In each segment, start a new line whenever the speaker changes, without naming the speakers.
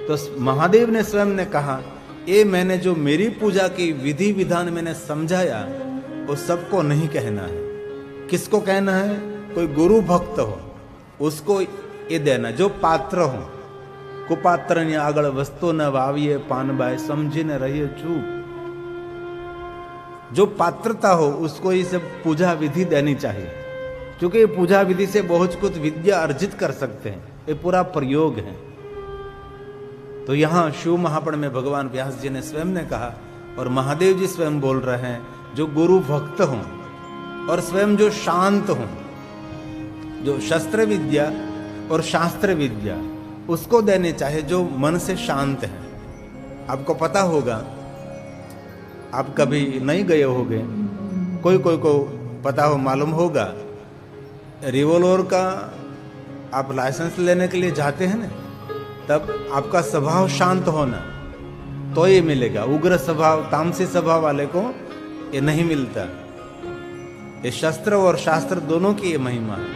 तो महादेव ने स्वयं ने कहा, ये मैंने जो मेरी पूजा की विधि विधान मैंने समझाया वो सबको नहीं कहना है। किसको कहना है? कोई गुरु भक्त हो उसको ये देना, जो पात्र हो। कुपात्र ने आगळ वस्तु न वाविये पानबाई, समझी न रहिए चूप। जो पात्रता हो उसको ये सब पूजा विधि देनी चाहिए, क्योंकि ये पूजा विधि से बहुत कुछ विद्या अर्जित कर सकते हैं। ये पूरा प्रयोग है। तो यहाँ शिव महापुराण में भगवान व्यास जी ने स्वयं ने कहा, और महादेव जी स्वयं बोल रहे हैं, जो गुरु भक्त हों और स्वयं जो शांत हों, जो शस्त्र विद्या और शास्त्र विद्या उसको देने चाहे, जो मन से शांत है। आपको पता होगा, आप कभी नहीं गए होंगे, कोई को पता हो, मालूम होगा, रिवॉल्वर का आप लाइसेंस लेने के लिए जाते हैं ना, तब आपका स्वभाव शांत होना तो ये मिलेगा। उग्र स्वभाव, तामसी स्वभाव वाले को ये नहीं मिलता। ये शस्त्र और शास्त्र दोनों की ये महिमा है,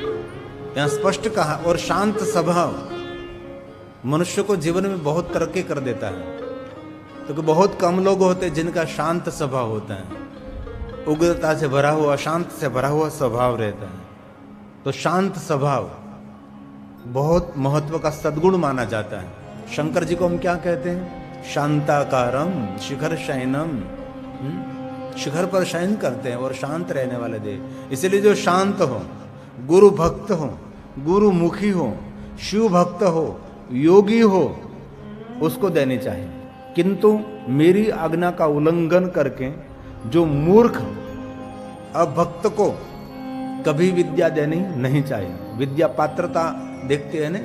यहाँ स्पष्ट कहा। और शांत स्वभाव मनुष्य को जीवन में बहुत तरक्की कर देता है, क्योंकि बहुत कम लोग होते हैं जिनका शांत स्वभाव होता है। उग्रता से भरा हुआ, शांत से भरा हुआ स्वभाव रहता है। तो शांत स्वभाव बहुत महत्व का सद्गुण माना जाता है। शंकर जी को हम क्या कहते हैं? शांताकारम शिखर शयनम। शिखर पर शयन करते हैं और शांत रहने वाले देव। इसलिए जो शांत हो, गुरु भक्त हो, गुरु मुखी हो, शिव भक्त हो, योगी हो, उसको देनी चाहिए। किंतु मेरी आज्ञा का उल्लंघन करके जो मूर्ख अभक्त को कभी विद्या देनी नहीं चाहिए। विद्या पात्रता देखते हैं ना,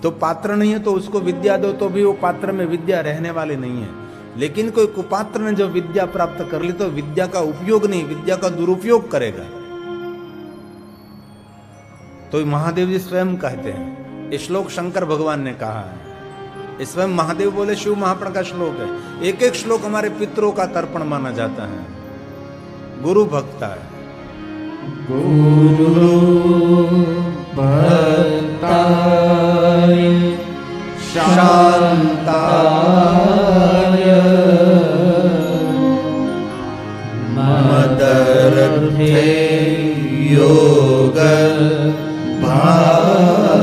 तो पात्र नहीं है तो उसको विद्या दो तो भी वो पात्र में विद्या रहने वाली नहीं है। लेकिन कोई कुपात्र ने जो विद्या प्राप्त कर ली तो विद्या का उपयोग नहीं, विद्या का दुरुपयोग करेगा। तो महादेव जी स्वयं कहते हैं, ये श्लोक शंकर भगवान ने कहा है, स्वयं महादेव बोले, शिव महापुराण का श्लोक है। एक एक श्लोक हमारे पितरों का तर्पण माना जाता है। गुरु भक्ता है,
गुरु भक्ताय शांताय मदर्थे योग भागिने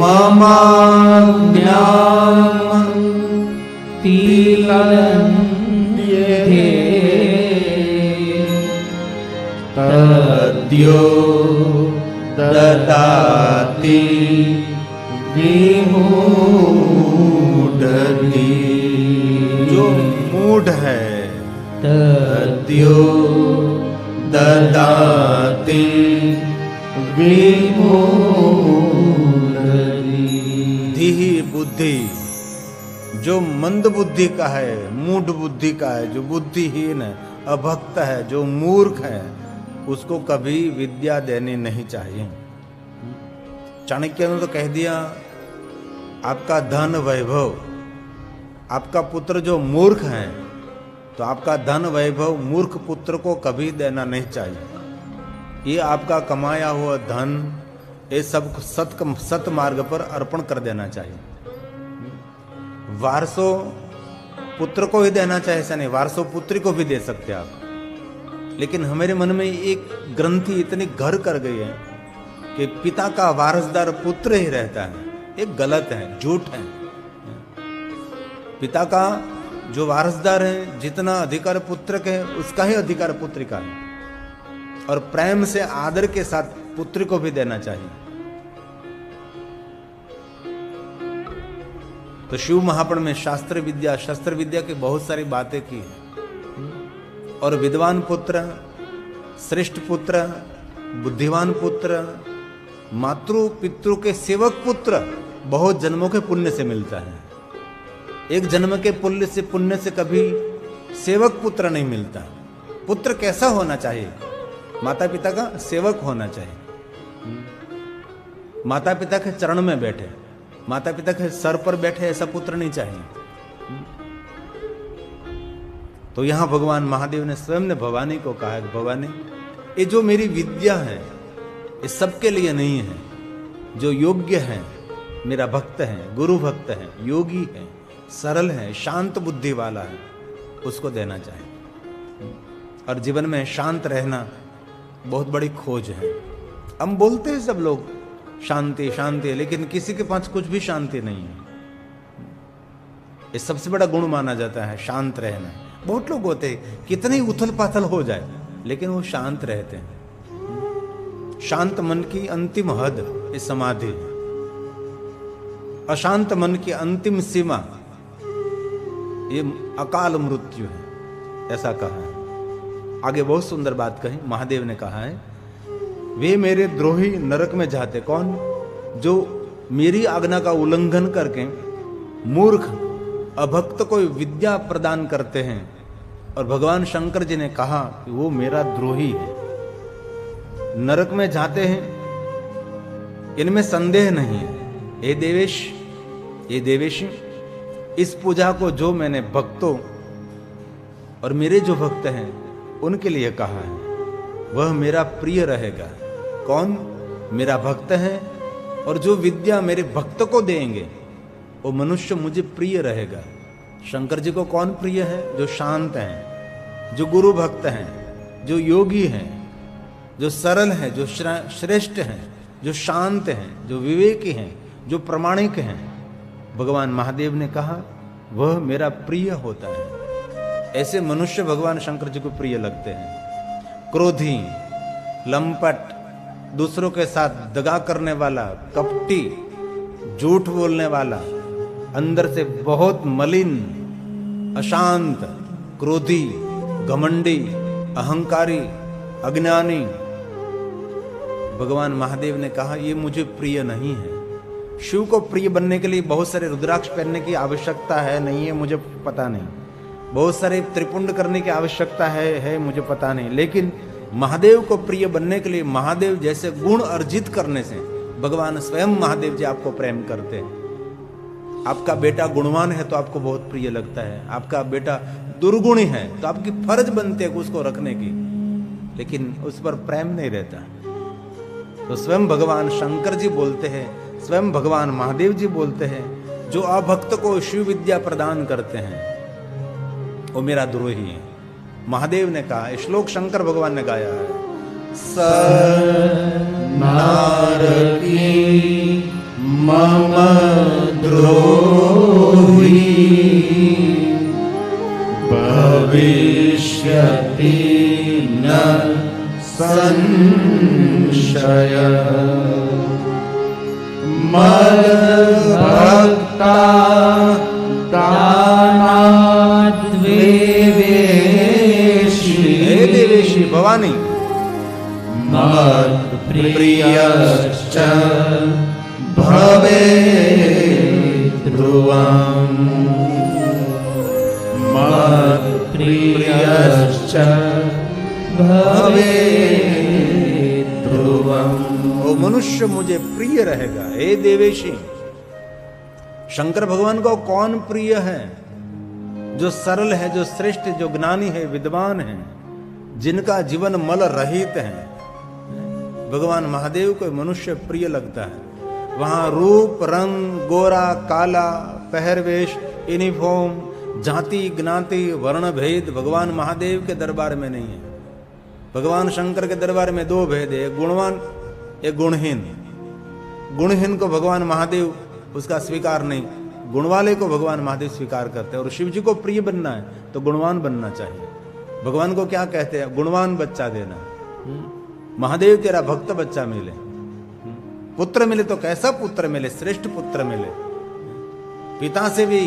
ममाज्ञां तिलन्ये तद्यो ददाति विमूढ़ति।
जो मूढ़ है
तद्यो ददाति विमूढ़ति।
धीहि बुद्धि, जो मंद बुद्धि का है, मूढ़ बुद्धि का है, जो बुद्धिहीन है, अभक्त है, जो मूर्ख है, उसको कभी विद्या देनी नहीं चाहिए। चाणक्य ने तो कह दिया, आपका धन वैभव, आपका पुत्र जो मूर्ख है तो आपका धन वैभव मूर्ख पुत्र को कभी देना नहीं चाहिए। ये आपका कमाया हुआ धन ये सब सत मार्ग पर अर्पण कर देना चाहिए। वारसो पुत्र को ही देना चाहिए, ऐसा नहीं, वारसो पुत्री को भी दे सकते आप। लेकिन हमारे मन में एक ग्रंथि इतनी घर कर गई है कि पिता का वारसदार पुत्र ही रहता है। एक गलत है, झूठ है। पिता का जो वारसदार है, जितना अधिकार पुत्र का है उसका ही अधिकार पुत्री का है। और प्रेम से आदर के साथ पुत्र को भी देना चाहिए। तो शिव महापुराण में शास्त्र विद्या, शस्त्र विद्या की बहुत सारी बातें की है। और विद्वान पुत्र, श्रेष्ठ पुत्र, बुद्धिमान पुत्र, मातृ पितृ के सेवक पुत्र बहुत जन्मों के पुण्य से मिलता है। एक जन्म के पुण्य से कभी सेवक पुत्र नहीं मिलता। पुत्र कैसा होना चाहिए? माता पिता का सेवक होना चाहिए। माता पिता के चरण में बैठे, माता पिता के सर पर बैठे, ऐसा पुत्र नहीं चाहिए। तो यहां भगवान महादेव ने स्वयं ने भवानी को कहा, भवानी ये जो मेरी विद्या है ये सबके लिए नहीं है, जो योग्य है, मेरा भक्त है, गुरु भक्त है, योगी है, सरल है, शांत बुद्धि वाला है, उसको देना चाहिए। और जीवन में शांत रहना बहुत बड़ी खोज है। हम बोलते हैं सब लोग शांति शांति, लेकिन किसी के पास कुछ भी शांति नहीं है। ये सबसे बड़ा गुण माना जाता है, शांत रहना। बहुत लोग होते हैं कितनी उथल पाथल हो जाए लेकिन वो शांत रहते हैं। शांत मन की अंतिम हद ये समाधि है। अशांत मन की अंतिम सीमा ये अकाल मृत्यु है, ऐसा कहा है। आगे बहुत सुंदर बात कही, महादेव ने कहा है, वे मेरे द्रोही नरक में जाते। कौन? जो मेरी आज्ञा का उल्लंघन करके मूर्ख अभक्त को विद्या प्रदान करते हैं। और भगवान शंकर जी ने कहा कि वो मेरा द्रोही है, नरक में जाते हैं, इनमें संदेह नहीं है। हे देवेश, हे देवेशी, इस पूजा को जो मैंने भक्तों और मेरे जो भक्त हैं उनके लिए कहा है, वह मेरा प्रिय रहेगा। कौन? मेरा भक्त है, और जो विद्या मेरे भक्त को देंगे वो मनुष्य मुझे प्रिय रहेगा। शंकर जी को कौन प्रिय है? जो शांत हैं, जो गुरु भक्त हैं, जो योगी हैं, जो सरल हैं, जो श्रेष्ठ हैं, जो शांत हैं, जो विवेकी हैं, जो प्रामाणिक हैं। भगवान महादेव ने कहा वह मेरा प्रिय होता है। ऐसे मनुष्य भगवान शंकर जी को प्रिय लगते हैं। क्रोधी, लंपट, दूसरों के साथ दगा करने वाला, कपटी, झूठ बोलने वाला, अंदर से बहुत मलिन, अशांत, क्रोधी, घमंडी, अहंकारी, अज्ञानी, भगवान महादेव ने कहा ये मुझे प्रिय नहीं है। शिव को प्रिय बनने के लिए बहुत सारे रुद्राक्ष पहनने की आवश्यकता है, नहीं है मुझे पता नहीं। बहुत सारे त्रिपुंड करने की आवश्यकता है मुझे पता नहीं। लेकिन महादेव को प्रिय बनने के लिए महादेव जैसे गुण अर्जित करने से भगवान स्वयं महादेव जी आपको प्रेम करते हैं। आपका बेटा गुणवान है तो आपको बहुत प्रिय लगता है, आपका बेटा दुर्गुणी है तो आपकी फर्ज बनती है उसको रखने की, लेकिन उस पर प्रेम नहीं रहता। तो स्वयं भगवान शंकर जी बोलते हैं, स्वयं भगवान महादेव जी बोलते हैं, जो अभक्त को शिव विद्या प्रदान करते हैं वो मेरा द्रोही है। महादेव ने कहा, श्लोक शंकर भगवान ने गाया है, स नारकी मम द्रोही भविष्यति न संशय मद भक्ता देवेशी भवानी मद प्रियश्च भवे ध्रुवम् मद प्रियश्च भवे ध्रुवम्। वो मनुष्य मुझे प्रिय रहेगा। हे देवेशी, शंकर भगवान को कौन प्रिय है? जो सरल है, जो श्रेष्ठ, जो ज्ञानी है, विद्वान है, जिनका जीवन मल रहित है। भगवान महादेव को मनुष्य प्रिय लगता है। वहां रूप, रंग, गोरा, काला, पहरवेश, यूनिफॉर्म, जाति, ज्ञाति, वर्ण भेद भगवान महादेव के दरबार में नहीं है। भगवान शंकर के दरबार में दो भेद है, गुणवान, एक गुणहीन। गुणहीन को भगवान महादेव उसका स्वीकार नहीं, गुण वाले को भगवान महादेव स्वीकार करते हैं। और शिव जी को प्रिय बनना है तो गुणवान बनना चाहिए। भगवान को क्या कहते हैं? गुणवान बच्चा देना। महादेव तेरा भक्त बच्चा मिले, पुत्र मिले तो कैसा पुत्र मिले? श्रेष्ठ पुत्र मिले, पिता से भी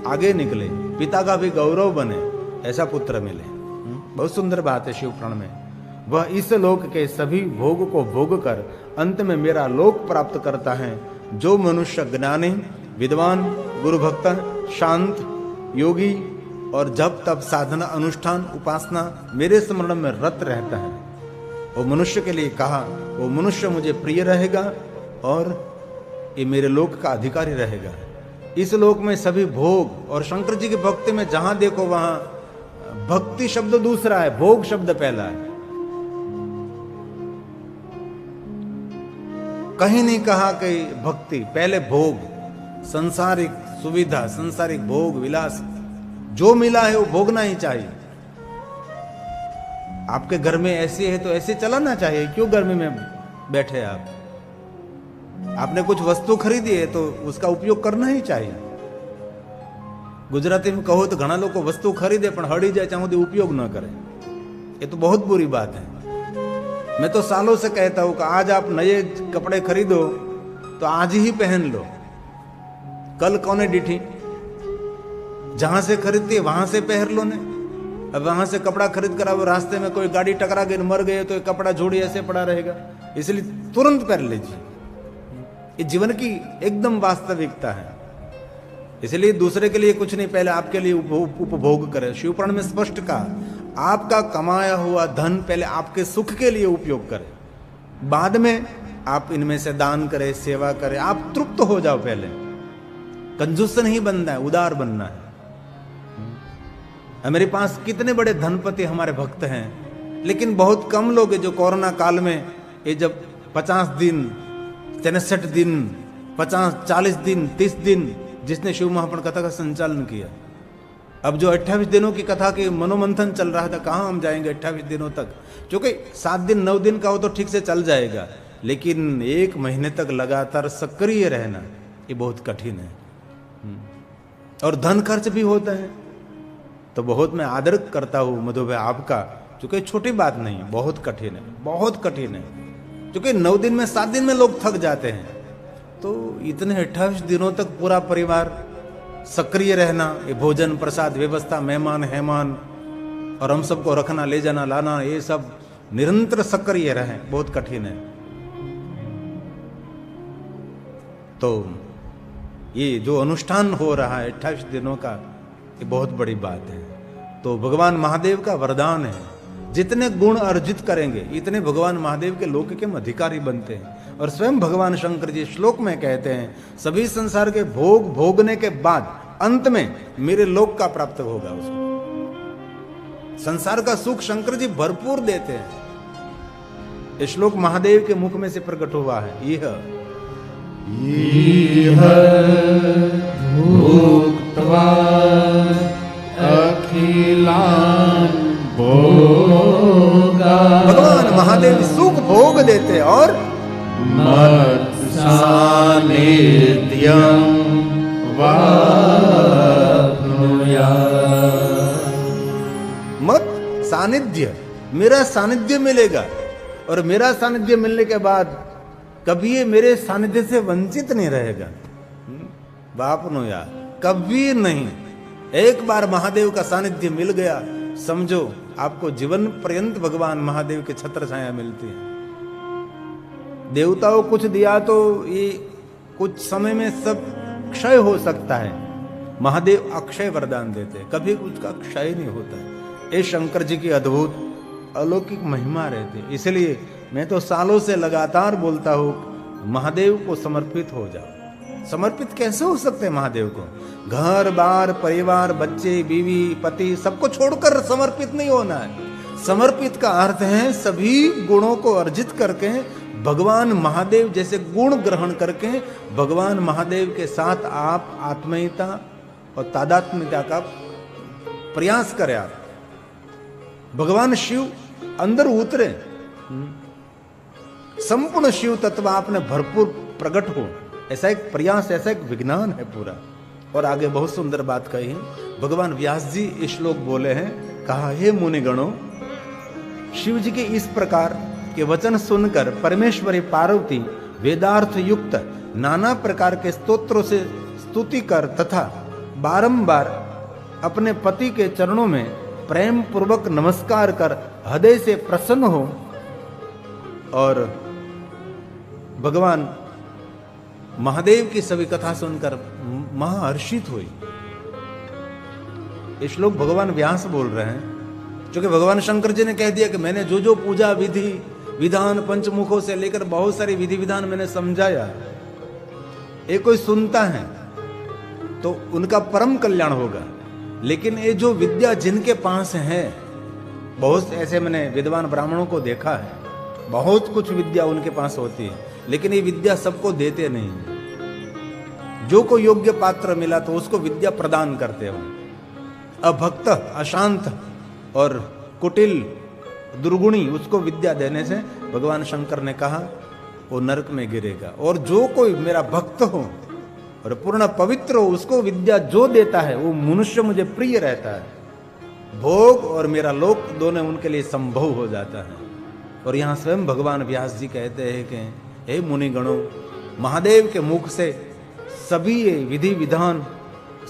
आगे निकले, पिता का भी गौरव बने, ऐसा पुत्र मिले। बहुत सुंदर बात है शिव पुराण में। वह इस लोक के सभी भोग को भोग कर अंत में मेरा लोक प्राप्त करता है। जो मनुष्य ज्ञानी, विद्वान, गुरु भक्त, शांत, योगी और जब तब साधना, अनुष्ठान, उपासना मेरे स्मरण में रत रहता है, वो मनुष्य के लिए कहा वो मनुष्य मुझे प्रिय रहेगा और ये मेरे लोक का अधिकारी रहेगा। इस लोक में सभी भोग, और शंकर जी की भक्ति में जहां देखो वहां भक्ति शब्द दूसरा है, भोग शब्द पहला है। कहीं नहीं कहा कि भक्ति, पहले भोग, संसारिक सुविधा, संसारिक भोग विलास, जो मिला है वो भोगना ही चाहिए। आपके घर में ऐसे है तो ऐसे चलाना चाहिए, क्यों गर्मी में बैठे आप? आपने कुछ वस्तु खरीदी है तो उसका उपयोग करना ही चाहिए। गुजराती में कहो तो घना लोग वस्तु खरीदे पण हड़ी जाए चाहूँ उपयोग न करें, ये तो बहुत बुरी बात है। मैं तो सालों से कहता हूं कि आज आप नए कपड़े खरीदो तो आज ही पहन लो, कल कौन डिठी, जहां से खरीदती है वहां से पहन लो ने। अब वहां से कपड़ा खरीद कर वो रास्ते में कोई गाड़ी टकरा गई मर गए तो ये कपड़ा झोड़ी ऐसे पड़ा रहेगा, इसलिए तुरंत पहन लीजिए। ये जीवन की एकदम वास्तविकता है, इसलिए दूसरे के लिए कुछ नहीं, पहले आपके लिए उपभोग करें। शिवपुराण में स्पष्ट कहा, आपका कमाया हुआ धन पहले आपके सुख के लिए उपयोग करें, बाद में आप इनमें से दान करें, सेवा करें, आप तृप्त हो जाओ। पहले कंजूस नहीं बनना है, उदार बनना है। मेरे पास कितने बड़े धनपति हमारे भक्त हैं, लेकिन बहुत कम लोग हैं जो कोरोना काल में ये जब 50 दिन 63 दिन 50-40 दिन 30 दिन जिसने शिव महापुराण कथा का संचालन किया, अब जो 28 दिनों की कथा के मनोमंथन चल रहा था, कहाँ हम जाएंगे 28 दिनों तक? क्योंकि 7 दिन 9 दिन का हो तो ठीक से चल जाएगा, लेकिन 1 महीने तक लगातार सक्रिय रहना ये बहुत कठिन है, और धन खर्च भी होता है। तो बहुत मैं आदर करता हूँ मधु भाई आपका, क्योंकि छोटी बात नहीं, बहुत कठिन है, बहुत कठिन है। क्योंकि 9 दिन में 7 दिन में लोग थक जाते हैं, तो इतने 28 दिनों तक पूरा परिवार सक्रिय रहना, ये भोजन प्रसाद व्यवस्था, मेहमान हेमान, और हम सबको रखना, ले जाना लाना, ये सब निरंतर सक्रिय रहे, बहुत कठिन है। तो ये जो अनुष्ठान हो रहा है 28 दिनों का, ये बहुत बड़ी बात है। तो भगवान महादेव का वरदान है, जितने गुण अर्जित करेंगे इतने भगवान महादेव के लोक के अधिकारी बनते हैं। और स्वयं भगवान शंकर जी श्लोक में कहते हैं, सभी संसार के भोग भोगने के बाद अंत में मेरे लोक का प्राप्त होगा उसको। संसार का सुख शंकर जी भरपूर देते हैं। ये श्लोक महादेव के मुख में से प्रकट हुआ है।
इह भुक्त्वा अखिलान भोगा,
भगवान महादेव सुख भोग देते और
मत् सानिध्यं वाप्नुयात्।
मत सानिध्य, मेरा सानिध्य मिलेगा, और मेरा सानिध्य मिलने के बाद कभी ये मेरे सानिध्य से वंचित नहीं रहेगा। वाप्नुयात्, कभी नहीं। एक बार महादेव का सानिध्य मिल गया, समझो आपको जीवन पर्यंत भगवान महादेव के छत्र छाया मिलती है। देवताओं कुछ दिया तो ये कुछ समय में सब क्षय हो सकता है, महादेव अक्षय वरदान देते हैं, कभी उसका क्षय नहीं होता है। ये शंकर जी की अद्भुत अलौकिक महिमा रहती है। इसलिए मैं तो सालों से लगातार बोलता हूं, महादेव को समर्पित हो जाओ। समर्पित कैसे हो सकते हैं महादेव को? घर बार परिवार बच्चे बीवी पति सबको छोड़कर समर्पित नहीं होना है। समर्पित का अर्थ है सभी गुणों को अर्जित करके भगवान महादेव जैसे गुण ग्रहण करके भगवान महादेव के साथ आप आत्मीयता और तादात्म्यता का प्रयास करें। आप भगवान शिव अंदर उतरे, संपूर्ण शिव तत्व आपने भरपूर प्रकट हो, ऐसा एक प्रयास, ऐसा एक विज्ञान है पूरा। और आगे बहुत सुंदर बात कही है, भगवान व्यास जी इस श्लोक बोले हैं, कहा हे मुनिगणों, शिव जी के इस प्रकार के वचन सुनकर परमेश्वरी पार्वती वेदार्थ युक्त नाना प्रकार के स्तोत्रों से स्तुति कर तथा बारंबार अपने पति के चरणों में प्रेम पूर्वक नमस्कार कर हृदय से प्रसन्न हो और भगवान महादेव की सभी कथा सुनकर महाहर्षित हुई। ये श्लोक भगवान व्यास बोल रहे हैं, क्योंकि भगवान शंकर जी ने कह दिया कि मैंने जो जो पूजा विधि विधान पंचमुखों से लेकर बहुत सारी विधि विधान मैंने समझाया, ये कोई सुनता है तो उनका परम कल्याण होगा। लेकिन ये जो विद्या जिनके पास है, बहुत ऐसे मैंने विद्वान ब्राह्मणों को देखा है, बहुत कुछ विद्या उनके पास होती है, लेकिन ये विद्या सबको देते नहीं हैं। जो को योग्य पात्र मिला तो उसको विद्या प्रदान करते हो। अभक्त, अशांत और कुटिल, दुर्गुणी, उसको विद्या देने से भगवान शंकर ने कहा वो नरक में गिरेगा। और जो कोई मेरा भक्त हो और पूर्ण पवित्र हो, उसको विद्या जो देता है वो मनुष्य मुझे प्रिय रहता है। भोग और मेरा लोक दोनों उनके लिए संभव हो जाता है। और यहाँ स्वयं भगवान व्यास जी कहते हैं कि हे मुनिगणों, महादेव के मुख से सभी ये विधि विधान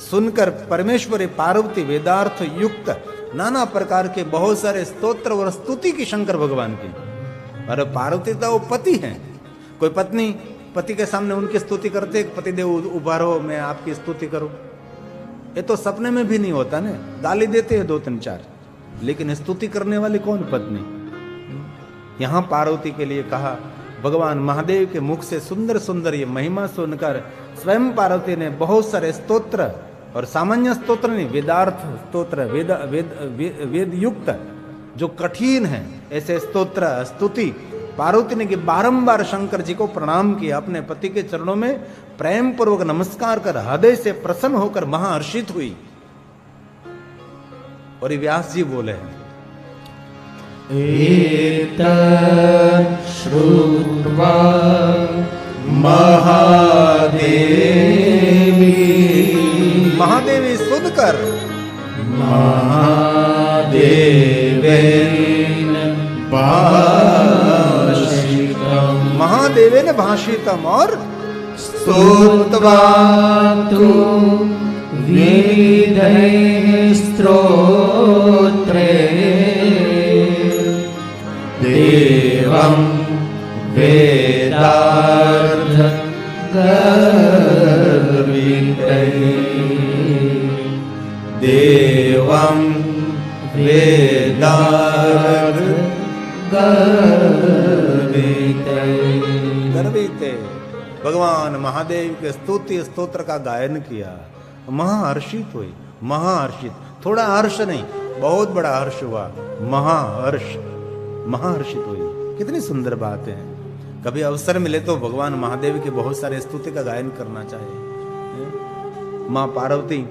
सुनकर परमेश्वरी पार्वती वेदार्थ युक्त नाना प्रकार के बहुत सारे स्तोत्र और स्तुति की शंकर भगवान की। और पार्वती तो वो पति हैं, कोई पत्नी पति के सामने उनकी स्तुति करते, पतिदेव उभारो मैं आपकी स्तुति करूं, ये तो सपने में भी नहीं होता ना। गाली देते हैं 2-3-4, लेकिन स्तुति करने वाली कौन पत्नी। यहां पार्वती के लिए कहा, भगवान महादेव के मुख से सुंदर सुंदर ये महिमा सुनकर स्वयं पार्वती ने बहुत सारे स्तोत्र, और सामान्य स्तोत्र नहीं, वेदार्थ स्तोत्र, वेद युक्त जो कठिन है ऐसे स्तोत्र स्तुति पार्वती ने कि बारंबार शंकर जी को प्रणाम किया, अपने पति के चरणों में प्रेम पूर्वक नमस्कार कर हृदय से प्रसन्न होकर महाहर्षित हुई। और व्यास जी बोले हैं,
एतत् श्रुत्वा
महादेवी सुनकर महादेवेन भाषितम और
स्तुत्वा तु विविधैः स्तोत्रैः देवं वेदार्थ गर्वितैः देवं वेदार्थ
गर्वित भगवान महादेव के स्तुति स्तोत्र का गायन किया, महाहर्षित हुई। महाहर्षित, थोड़ा हर्ष नहीं, बहुत बड़ा हर्ष हुआ, महाहर्षित हुई। कितनी सुंदर बात है। कभी अवसर मिले तो भगवान महादेव के बहुत सारे स्तुति का गायन करना चाहिए। माँ पार्वती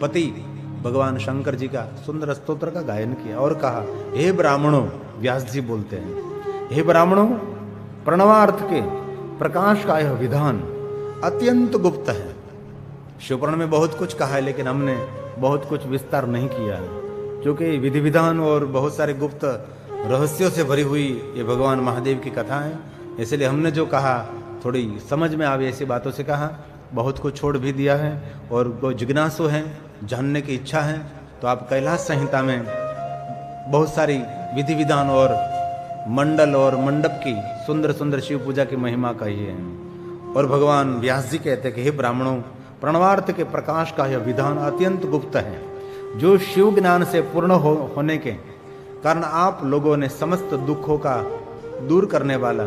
पति भगवान शंकर जी का सुंदर स्तोत्र का गायन किया और कहा, हे ब्राह्मणों, व्यास जी बोलते हैं, हे ब्राह्मणों, प्रणवार्थ के प्रकाश का यह विधान अत्यंत गुप्त है। शिवपुराण में बहुत कुछ कहा है, लेकिन हमने बहुत कुछ विस्तार नहीं किया है, क्योंकि विधि विधान और बहुत सारे गुप्त रहस्यों से भरी हुई ये भगवान महादेव की कथा है। इसलिए हमने जो कहा थोड़ी समझ में आवे ऐसी बातों से कहा, बहुत कुछ छोड़ भी दिया है। और कोई जिज्ञासु है, जानने की इच्छा है, तो आप कैलाश संहिता में बहुत सारी विधि विधान और मंडल और मंडप की सुंदर सुंदर शिव पूजा की महिमा कही है। और भगवान व्यास जी कहते हैं कि हे ब्राह्मणों, प्रणवार्थ के प्रकाश का यह विधान अत्यंत गुप्त है, जो शिव ज्ञान से पूर्ण होने के कारण आप लोगों ने समस्त दुखों का दूर करने वाला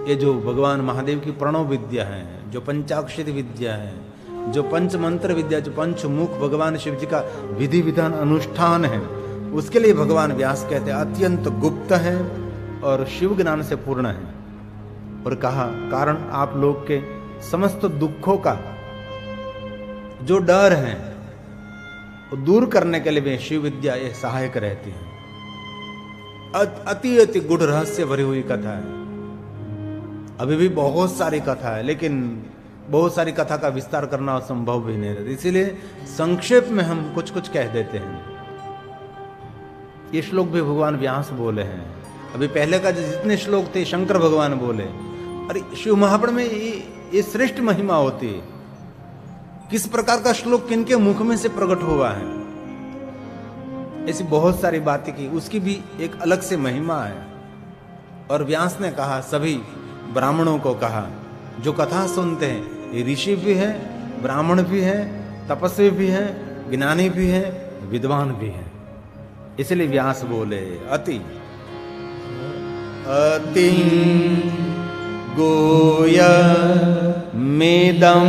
ये जो भगवान महादेव की प्रणव विद्या है, जो पंचाक्षरी विद्या है, जो पंच मंत्र विद्या, जो पंचमुख भगवान शिव जी का विधि विधान अनुष्ठान है, उसके लिए भगवान व्यास कहते हैं अत्यंत गुप्त है और शिव ज्ञान से पूर्ण है। और कहा, कारण आप लोग के समस्त दुखों का जो डर है वो दूर करने के लिए भी शिव विद्या ये सहायक रहती है। अति अति गूढ़ रहस्य भरी हुई कथा है। अभी भी बहुत सारी कथा है, लेकिन बहुत सारी कथा का विस्तार करना संभव भी नहीं रहता, इसीलिए संक्षेप में हम कुछ कुछ कह देते हैं। ये श्लोक भी भगवान व्यास बोले हैं। अभी पहले का जितने श्लोक थे शंकर भगवान बोले। अरे शिव महापुराण में ये श्रेष्ठ महिमा होती है। किस प्रकार का श्लोक किनके मुख में से प्रकट हुआ है, ऐसी बहुत सारी बातें की, उसकी भी एक अलग से महिमा है। और व्यास ने कहा, सभी ब्राह्मणों को कहा, जो कथा सुनते हैं, ये ऋषि भी है, ब्राह्मण भी है, तपस्वी भी है, ज्ञानी भी है, विद्वान भी है। इसलिए व्यास बोले, अति अति गोय मेदम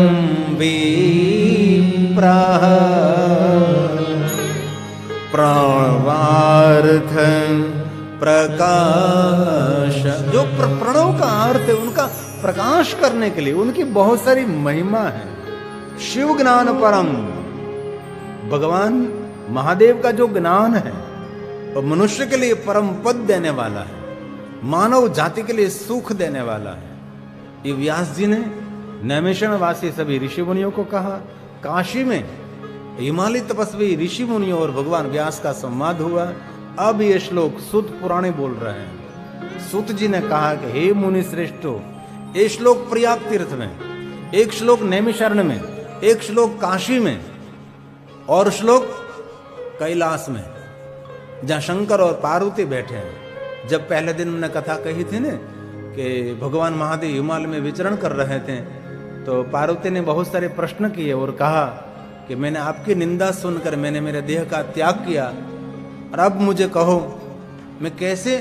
विप्राह प्रणवार्थ प्रकाश। जो प्रणव का अर्थ है, उनका प्रकाश करने के लिए। उनकी बहुत सारी महिमा है। शिव ज्ञान परम, भगवान महादेव का जो ज्ञान है वो मनुष्य के लिए परम पद देने वाला है, मानव जाति के लिए सुख देने वाला है। ये व्यास जी ने नैमिषारण्य वासी सभी ऋषि मुनियों को कहा। काशी में हिमालय तपस्वी ऋषि मुनियों और भगवान व्यास का संवाद हुआ। अब ये श्लोक सुत पुराणे बोल रहे हैं। सुत जी ने कहा कि हे मुनि श्रेष्ठो, एक श्लोक प्रयाग तीर्थ में, एक श्लोक नैमिषारण्य में, एक श्लोक काशी में और श्लोक कैलाश में, जहां शंकर और पार्वती बैठे हैं। जब पहले दिन मैंने कथा कही थी ना कि भगवान महादेव हिमालय में विचरण कर रहे थे, तो पार्वती ने बहुत सारे प्रश्न किए और कहा कि मैंने आपकी निंदा सुनकर मैंने मेरे देह का त्याग किया, और अब मुझे कहो मैं कैसे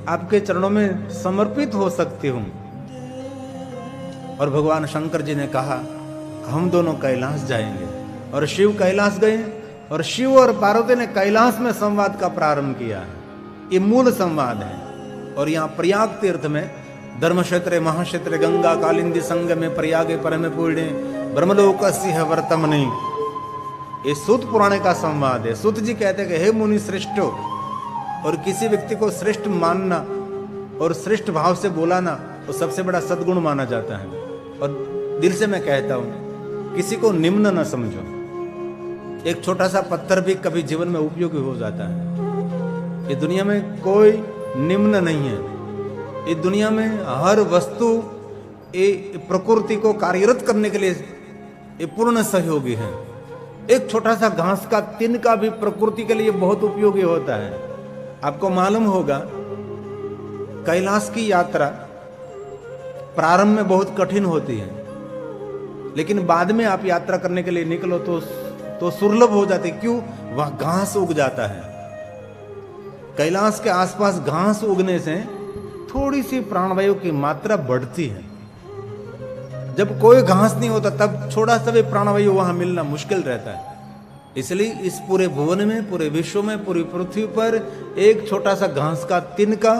आपके चरणों में समर्पित हो सकती हूं। और भगवान शंकर जी ने कहा हम दोनों कैलाश जाएंगे। और शिव कैलाश गए और शिव और पार्वती ने कैलाश में संवाद का प्रारंभ किया है। ये मूल संवाद है। और यहाँ प्रयाग तीर्थ में धर्म क्षेत्र महाक्षेत्र गंगा कालिंदी संगमे प्रयागे परमे पूर्णे ब्रह्मलोकस्य वर्तमनि, ये सुत पुराणे का संवाद है। सुत जी कहते हैं कि हे मुनि श्रेष्ठो, और किसी व्यक्ति को श्रेष्ठ मानना और श्रेष्ठ भाव से बोलाना वो सबसे बड़ा सद्गुण माना जाता है। और दिल से मैं कहता हूं किसी को निम्न न समझो। एक छोटा सा पत्थर भी कभी जीवन में उपयोगी हो जाता है। ये दुनिया में कोई निम्न नहीं है। ये दुनिया में हर वस्तु ये प्रकृति को कार्यरत करने के लिए ये पूर्ण सहयोगी है। एक छोटा सा घास का तिनका भी प्रकृति के लिए बहुत उपयोगी होता है। आपको मालूम होगा कैलाश की यात्रा प्रारंभ में बहुत कठिन होती है, लेकिन बाद में आप यात्रा करने के लिए निकलो तो सुलभ हो जाती। क्यों? वह घास उग जाता है। कैलाश के आसपास घास उगने से थोड़ी सी प्राणवायु की मात्रा बढ़ती है। जब कोई घास नहीं होता तब थोड़ा सा भी प्राणवायु वहां मिलना मुश्किल रहता है। इसलिए इस पूरे भुवन में, पूरे विश्व में, पूरी पृथ्वी पर एक छोटा सा घास का तिनका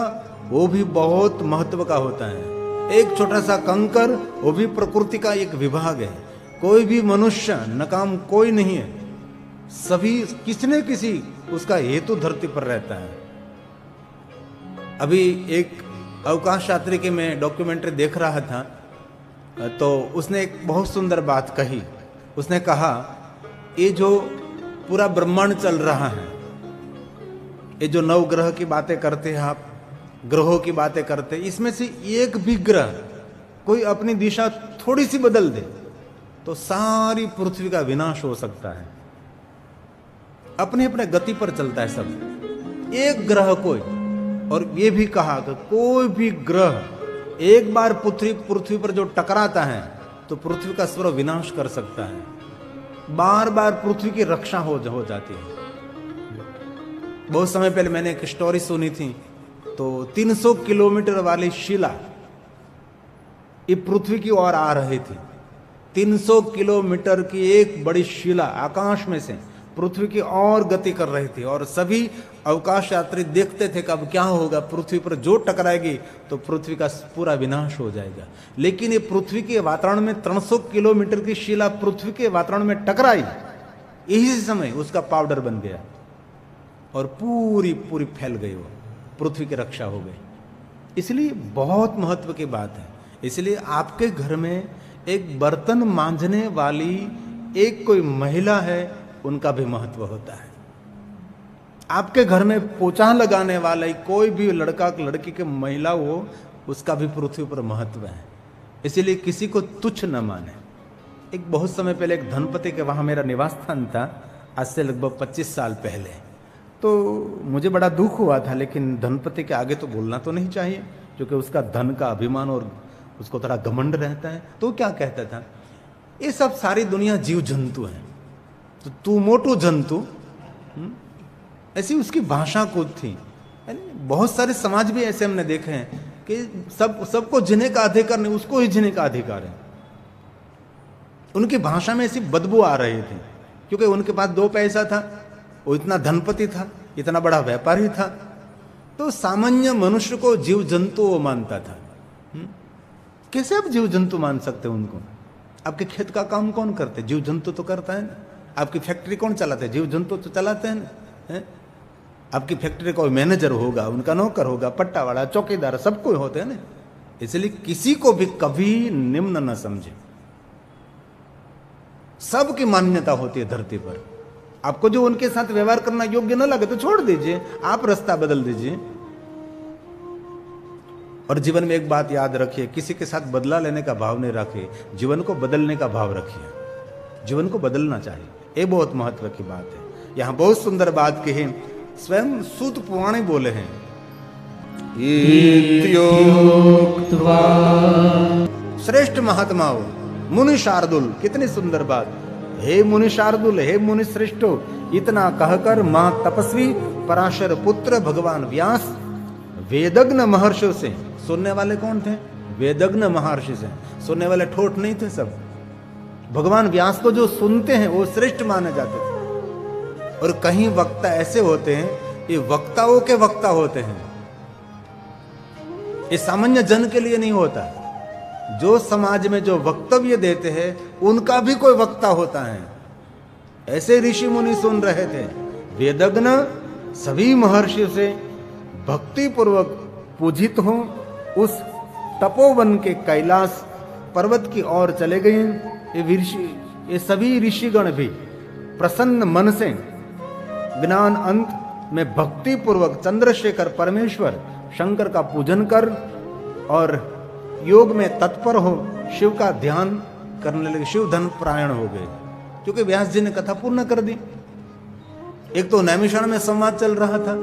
वो भी बहुत महत्व का होता है। एक छोटा सा कंकर वो भी प्रकृति का एक विभाग है। कोई भी मनुष्य नकाम कोई नहीं है। सभी किसी न किसी उसका हेतु धरती पर रहता है। अभी एक अवकाश यात्री के मैं डॉक्यूमेंट्री देख रहा था, तो उसने एक बहुत सुंदर बात कही। उसने कहा ये जो पूरा ब्रह्मांड चल रहा है, ये जो 9 ग्रह की बातें करते हैं आप, ग्रहों की बातें करते हैं, इसमें से एक भी ग्रह कोई अपनी दिशा थोड़ी सी बदल दे तो सारी पृथ्वी का विनाश हो सकता है। अपने अपने गति पर चलता है सब। एक ग्रह कोई, और ये भी कहा कि कोई भी ग्रह एक बार पृथ्वी पर जो टकराता है तो पृथ्वी का सर्व विनाश कर सकता है। बार बार पृथ्वी की रक्षा हो जाती है। बहुत समय पहले मैंने एक स्टोरी सुनी थी, तो 300 किलोमीटर वाली शिला ये पृथ्वी की ओर आ रही थी। 300 किलोमीटर की एक बड़ी शिला आकाश में से पृथ्वी की ओर गति कर रही थी, और सभी अवकाश यात्री देखते थे कि अब क्या होगा, पृथ्वी पर जो टकराएगी तो पृथ्वी का पूरा विनाश हो जाएगा। लेकिन ये पृथ्वी के वातावरण में 300 किलोमीटर की शिला पृथ्वी के वातावरण में टकराई, यही समय उसका पाउडर बन गया और पूरी फैल गई, वो पृथ्वी की रक्षा हो गई। इसलिए बहुत महत्व की बात है। इसलिए आपके घर में एक बर्तन मांजने वाली एक कोई महिला है, उनका भी महत्व होता है। आपके घर में पोछा लगाने वाला कोई भी लड़का लड़की के महिला हो, उसका भी पृथ्वी पर महत्व है। इसीलिए किसी को तुच्छ न माने। एक बहुत समय पहले एक धनपति के वहां मेरा निवास स्थान था, आज से लगभग 25 साल पहले। तो मुझे बड़ा दुख हुआ था, लेकिन धनपति के आगे तो बोलना तो नहीं चाहिए, क्योंकि उसका धन का अभिमान और उसको थोड़ा घमंड रहता है। तो क्या कहता था, ये सब सारी दुनिया जीव जंतु है, तो तू मोटू जंतु, ऐसी उसकी भाषा कुछ थी। बहुत सारे समाज भी ऐसे हमने देखे हैं कि सबको जीने का अधिकार नहीं, उसको ही जीने का अधिकार है। उनकी भाषा में ऐसी बदबू आ रही थी, क्योंकि उनके पास 2 पैसा था, वो इतना धनपति था, इतना बड़ा व्यापारी था, तो सामान्य मनुष्य को जीव जंतु वो मानता था। कैसे आप जीव जंतु मान सकते हो उनको? आपके खेत का काम कौन करते? जीव जंतु तो करता है ना। आपकी फैक्ट्री कौन चलाते? जीव जंतु तो चलाते हैं ना, है? आपकी फैक्ट्री का मैनेजर होगा, उनका नौकर होगा, पट्टा वाला, चौकीदार, सब कोई होते हैं ना। इसलिए किसी को भी कभी निम्न न समझे। सबकी मान्यता होती है धरती पर। आपको जो उनके साथ व्यवहार करना योग्य न लगे तो छोड़ दीजिए, आप रास्ता बदल दीजिए। और जीवन में एक बात याद रखिए, किसी के साथ बदला लेने का भाव नहीं रखिए, जीवन को बदलने का भाव रखिए। जीवन को बदलना चाहिए, ये बहुत महत्व की बात है। यहां बहुत सुंदर बात कही, स्वयं सूत पुराण बोले हैं, श्रेष्ठ महात्माओं मुनि शार्दुल, कितनी सुंदर बात। हे मुनि शार्दुल, हे मुनि श्रेष्ठो, इतना कहकर मां तपस्वी पराशर पुत्र भगवान व्यास वेदज्ञ महर्षियों से, सुनने वाले कौन थे? वेदज्ञ महर्षि से। सुनने वाले ठोठ नहीं थे सब। भगवान व्यास को जो सुनते हैं वो श्रेष्ठ माने जाते थे। और कहीं वक्ता ऐसे होते हैं, ये वक्ताओं के वक्ता होते हैं, ये सामान्य जन के लिए नहीं होता। जो समाज में जो वक्तव्य देते हैं उनका भी कोई वक्ता होता है। ऐसे ऋषि मुनि सुन रहे थे। वेदज्ञ सभी महर्षियों से भक्ति पूर्वक पूजित हो उस तपोवन के कैलाश पर्वत की ओर चले गए। ये सभी ऋषिगण भी प्रसन्न मन से ज्ञान अंत में भक्ति पूर्वक चंद्रशेखर परमेश्वर शंकर का पूजन कर और योग में तत्पर हो शिव का ध्यान करने लगे, शिव धन परायण हो गए। क्योंकि व्यास जी ने कथा पूर्ण कर दी। एक तो नैमिषारण्य में संवाद चल रहा था,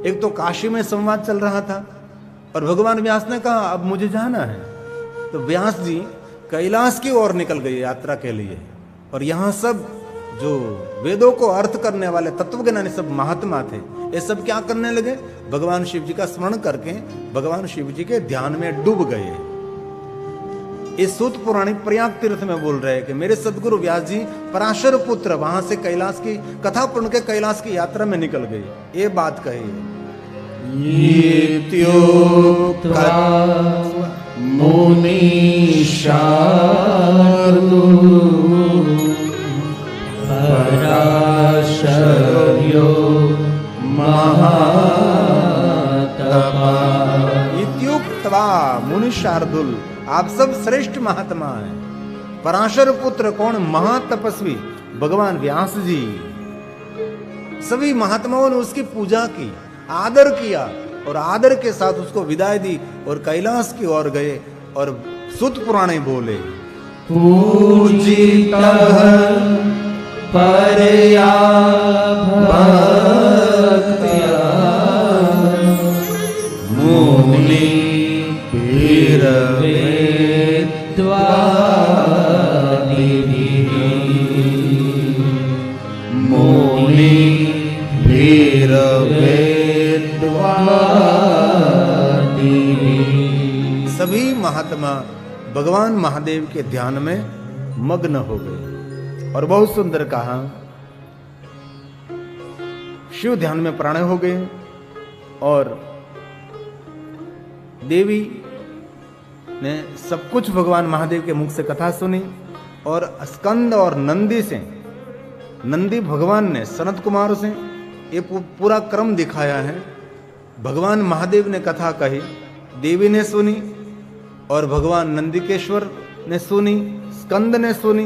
एक तो काशी में संवाद चल रहा था, और भगवान व्यास ने कहा अब मुझे जाना है। तो व्यास जी कैलाश की ओर निकल गए यात्रा के लिए। और यहां सब जो वेदों को अर्थ करने वाले तत्वज्ञानी सब महात्मा थे, ये सब क्या करने लगे? भगवान शिव जी का स्मरण करके भगवान शिव जी के ध्यान में डूब गए। इस सूत पुराणी प्रयाग तीर्थ में बोल रहे हैं कि मेरे सदगुरु व्यास जी पराशर पुत्र वहां से कैलाश की कथा पूर्ण के कैलाश की यात्रा में निकल गए। ये बात कही
मुनि पराशर्यो महातपा।
इत्युक्त्वा मुनि शार्दुल, आप सब श्रेष्ठ महात्मा हैं। पराशर पुत्र कौन? महातपस्वी भगवान व्यास जी। सभी महात्माओं ने उसकी पूजा की, आदर किया, और आदर के साथ उसको विदाई दी और कैलाश की ओर गए। और सूत पुराणे बोले,
पूजितः परया भक्त्या मुनि
सभी महात्मा भगवान महादेव के ध्यान में मग्न हो गए। और बहुत सुंदर कहा, शिव ध्यान में प्राण हो गए। और देवी ने सब कुछ भगवान महादेव के मुख से कथा सुनी। और स्कंद और नंदी से, नंदी भगवान ने सनत कुमार से, ये पूरा क्रम दिखाया है। भगवान महादेव ने कथा कही, देवी ने सुनी, और भगवान नंदिकेश्वर ने सुनी, स्कंद ने सुनी,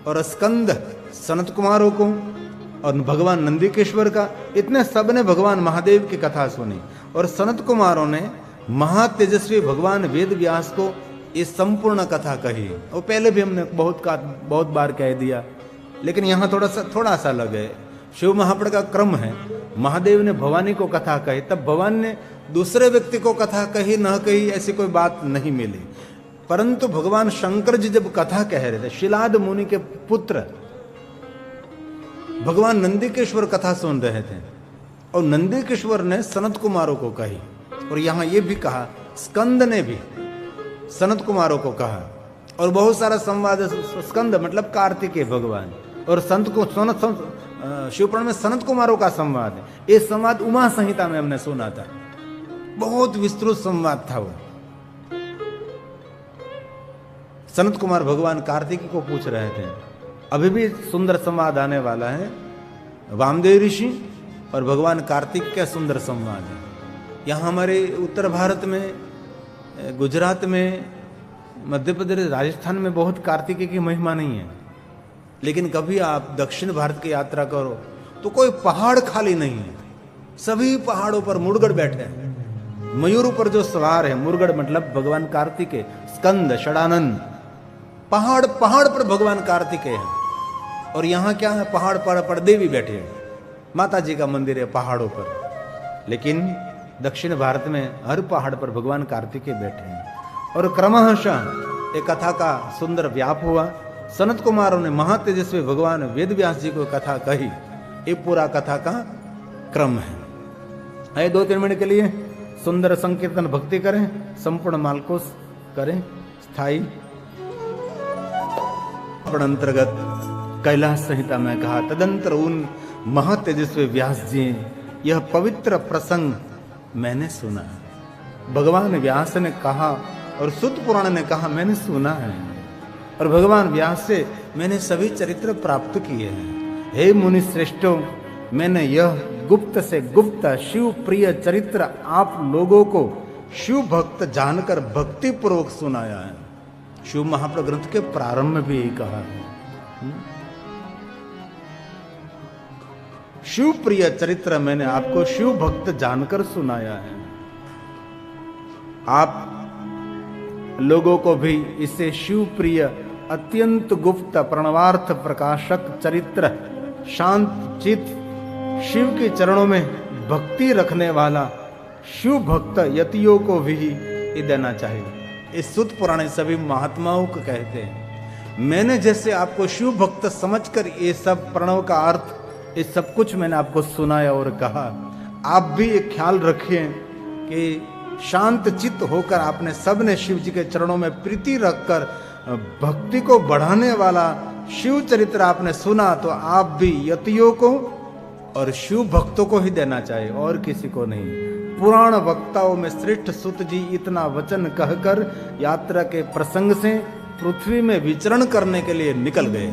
और स्कंद सनत कुमारों को और भगवान नंदिकेश्वर का, इतने सब ने भगवान महादेव की कथा सुनी। और सनत कुमारों ने महातेजस्वी भगवान वेद व्यास को ये संपूर्ण कथा कही। और पहले भी हमने बहुत बार कह दिया, लेकिन यहाँ थोड़ा सा लगे। शिव महापुराण का क्रम है, महादेव ने भवानी को कथा कही, तब भगवान ने दूसरे व्यक्ति को कथा कही न कही ऐसी कोई बात नहीं मिली। परंतु भगवान शंकर जी जब कथा कह रहे थे, शिलाद मुनि के पुत्र भगवान नंदिकेश्वर कथा सुन रहे थे, और नंदिकेश्वर ने सनत कुमारों को कही। और यहां यह भी कहा, स्कंद ने भी सनत कुमारों को कहा। और बहुत सारा संवाद, स्कंद मतलब कार्तिकेय भगवान, और संत को शिवपुराण में सनत कुमारों का संवाद है। ये संवाद उमा संहिता में हमने सुना था, बहुत विस्तृत संवाद था वो। सनत कुमार भगवान कार्तिकी को पूछ रहे थे। अभी भी सुंदर संवाद आने वाला है, वामदेव ऋषि और भगवान कार्तिक का सुंदर संवाद है। यहाँ हमारे उत्तर भारत में, गुजरात में, मध्य प्रदेश, राजस्थान में बहुत कार्तिकी की महिमा नहीं है। लेकिन कभी आप दक्षिण भारत की यात्रा करो तो कोई पहाड़ खाली नहीं है। सभी पहाड़ों पर मुड़गड़ बैठे हैं। मयूर पर जो सवार है, मुड़गड़ मतलब भगवान कार्तिकेय, स्कंद, षडानंद, पहाड़ पहाड़ पर भगवान कार्तिकेय हैं। और यहाँ क्या है, पहाड़ पर देवी बैठे हैं। माता जी का मंदिर है पहाड़ों पर। लेकिन दक्षिण भारत में हर पहाड़ पर भगवान कार्तिकेय बैठे हैं। और क्रमशः एक कथा का सुंदर व्याप हुआ। सनत कुमारों ने महातेजस्वी भगवान वेद व्यास जी को कथा कही। ये पूरा कथा का क्रम है। 2-3 मिनट के लिए सुंदर संकीर्तन भक्ति करें, संपूर्ण मालकोस करें स्थाई। अंतर्गत कैलाश संहिता में कहा, तदंतर उन महातेजस्वी व्यास जी, यह पवित्र प्रसंग मैंने सुना। भगवान व्यास ने कहा और सुत पुराण ने कहा मैंने सुना है। और भगवान व्यास से मैंने सभी चरित्र प्राप्त किए हैं। हे मुनि श्रेष्ठों, मैंने यह गुप्त से गुप्त शिव प्रिय चरित्र आप लोगों को शिव भक्त जानकर भक्ति पूर्वक सुनाया है। शिव महाप्र ग्रंथ के प्रारंभ में भी यही कहा है। शिव प्रिय चरित्र मैंने आपको शिव भक्त जानकर सुनाया है। आप लोगों को भी इसे शिव प्रिय अत्यंत गुप्त प्रणवार्थ प्रकाशक चरित्र, शांत चित्त, शिव के चरणों में भक्ति रखने वाला शिव भक्त यतियों को भी ये देना चाहिए। इस सुत पुराण सभी महात्माओं को कहते हैं। मैंने जैसे आपको शिव भक्त समझकर ये सब प्रणव का अर्थ, ये सब कुछ मैंने आपको सुनाया और कहा, आप भी एक ख्याल रखिए कि शांत चित्त होकर आपने सबने शिव जी के चरणों में प्रीति रखकर भक्ति को बढ़ाने वाला शिव चरित्र आपने सुना, तो आप भी यतियों को और शिव भक्तों को ही देना चाहिए और किसी को नहीं। पुराण वक्ताओं में श्रेष्ठ सुत जी इतना वचन कहकर यात्रा के प्रसंग से पृथ्वी में विचरण करने के लिए निकल गए।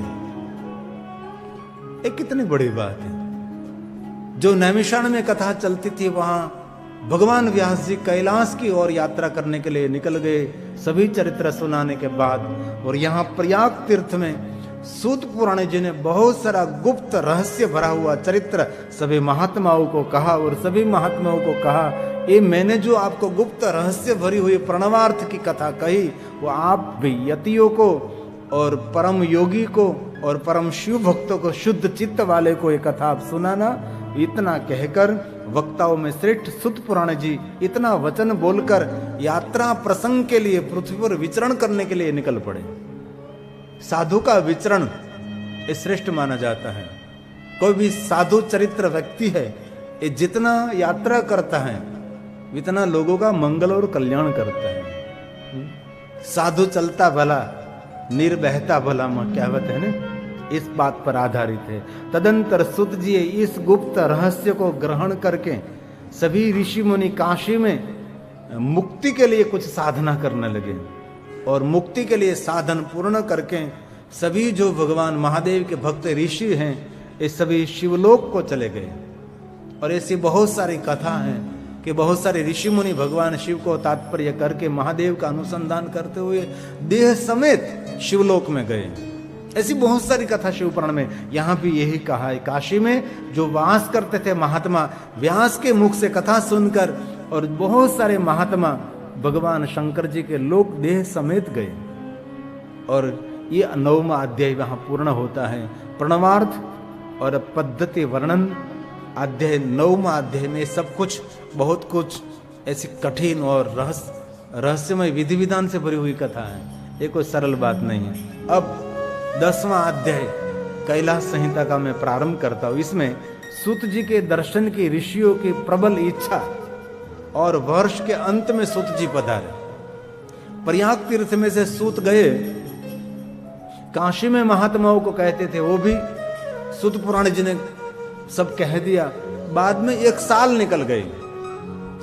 एक कितनी बड़ी बात है। जो नैमिषारण्य में कथा चलती थी, वहां भगवान व्यास जी कैलाश की ओर यात्रा करने के लिए निकल गए सभी चरित्र सुनाने के बाद। और यहाँ प्रयाग तीर्थ में सूत पुराण जी ने बहुत सारा गुप्त रहस्य भरा हुआ चरित्र सभी महात्माओं को कहा। और सभी महात्माओं को कहा, ये मैंने जो आपको गुप्त रहस्य भरी हुई प्रणवार्थ की कथा कही, वो आप भी यतियों को और परम योगी को और परम शिव भक्तों को, शुद्ध चित्त वाले को ये कथा आप सुनाना। इतना कहकर वक्ताओं में श्रेष्ठ सुत पुराण जी इतना वचन बोलकर यात्रा प्रसंग के लिए पृथ्वी पर विचरण करने के लिए निकल पड़े। साधु का विचरण ये श्रेष्ठ माना जाता है। कोई भी साधु चरित्र व्यक्ति है, ये जितना यात्रा करता है इतना लोगों का मंगल और कल्याण करता है। साधु चलता भला, नीर बहता भला, कहावत है ना, इस बात पर आधारित है। तदंतर सुत जी इस गुप्त रहस्य को ग्रहण करके सभी ऋषि मुनि काशी में मुक्ति के लिए कुछ साधना करने लगे। और मुक्ति के लिए साधन पूर्ण करके सभी जो भगवान महादेव के भक्त ऋषि हैं, ये सभी शिवलोक को चले गए। और ऐसी बहुत सारी कथा है कि बहुत सारे ऋषि मुनि भगवान शिव को तात्पर्य करके महादेव का अनुसंधान करते हुए देह समेत शिवलोक में गए। ऐसी बहुत सारी कथा शिव पुराण में। यहाँ भी यही कहा है, काशी में जो वास करते थे महात्मा, व्यास के मुख से कथा सुनकर और बहुत सारे महात्मा भगवान शंकर जी के लोक देह समेत गए। और ये 9वां अध्याय वहां पूर्ण होता है। प्रणवार्थ और पद्धति वर्णन अध्याय 9वां अध्याय में सब कुछ, बहुत कुछ ऐसी कठिन और रहस्यमय विधि विधान से भरी हुई कथा है। ये कोई सरल बात नहीं है। अब 10वां अध्याय कैलाश संहिता का मैं प्रारंभ करता हूं। इसमें सूत जी के दर्शन की ऋषियों की प्रबल इच्छा और वर्ष के अंत में सूत जी पधारे। प्रयाग तीर्थ में से सूत गए, काशी में महात्माओं को कहते थे, वो भी सूत पुराण जी ने सब कह दिया। बाद में 1 साल निकल गए।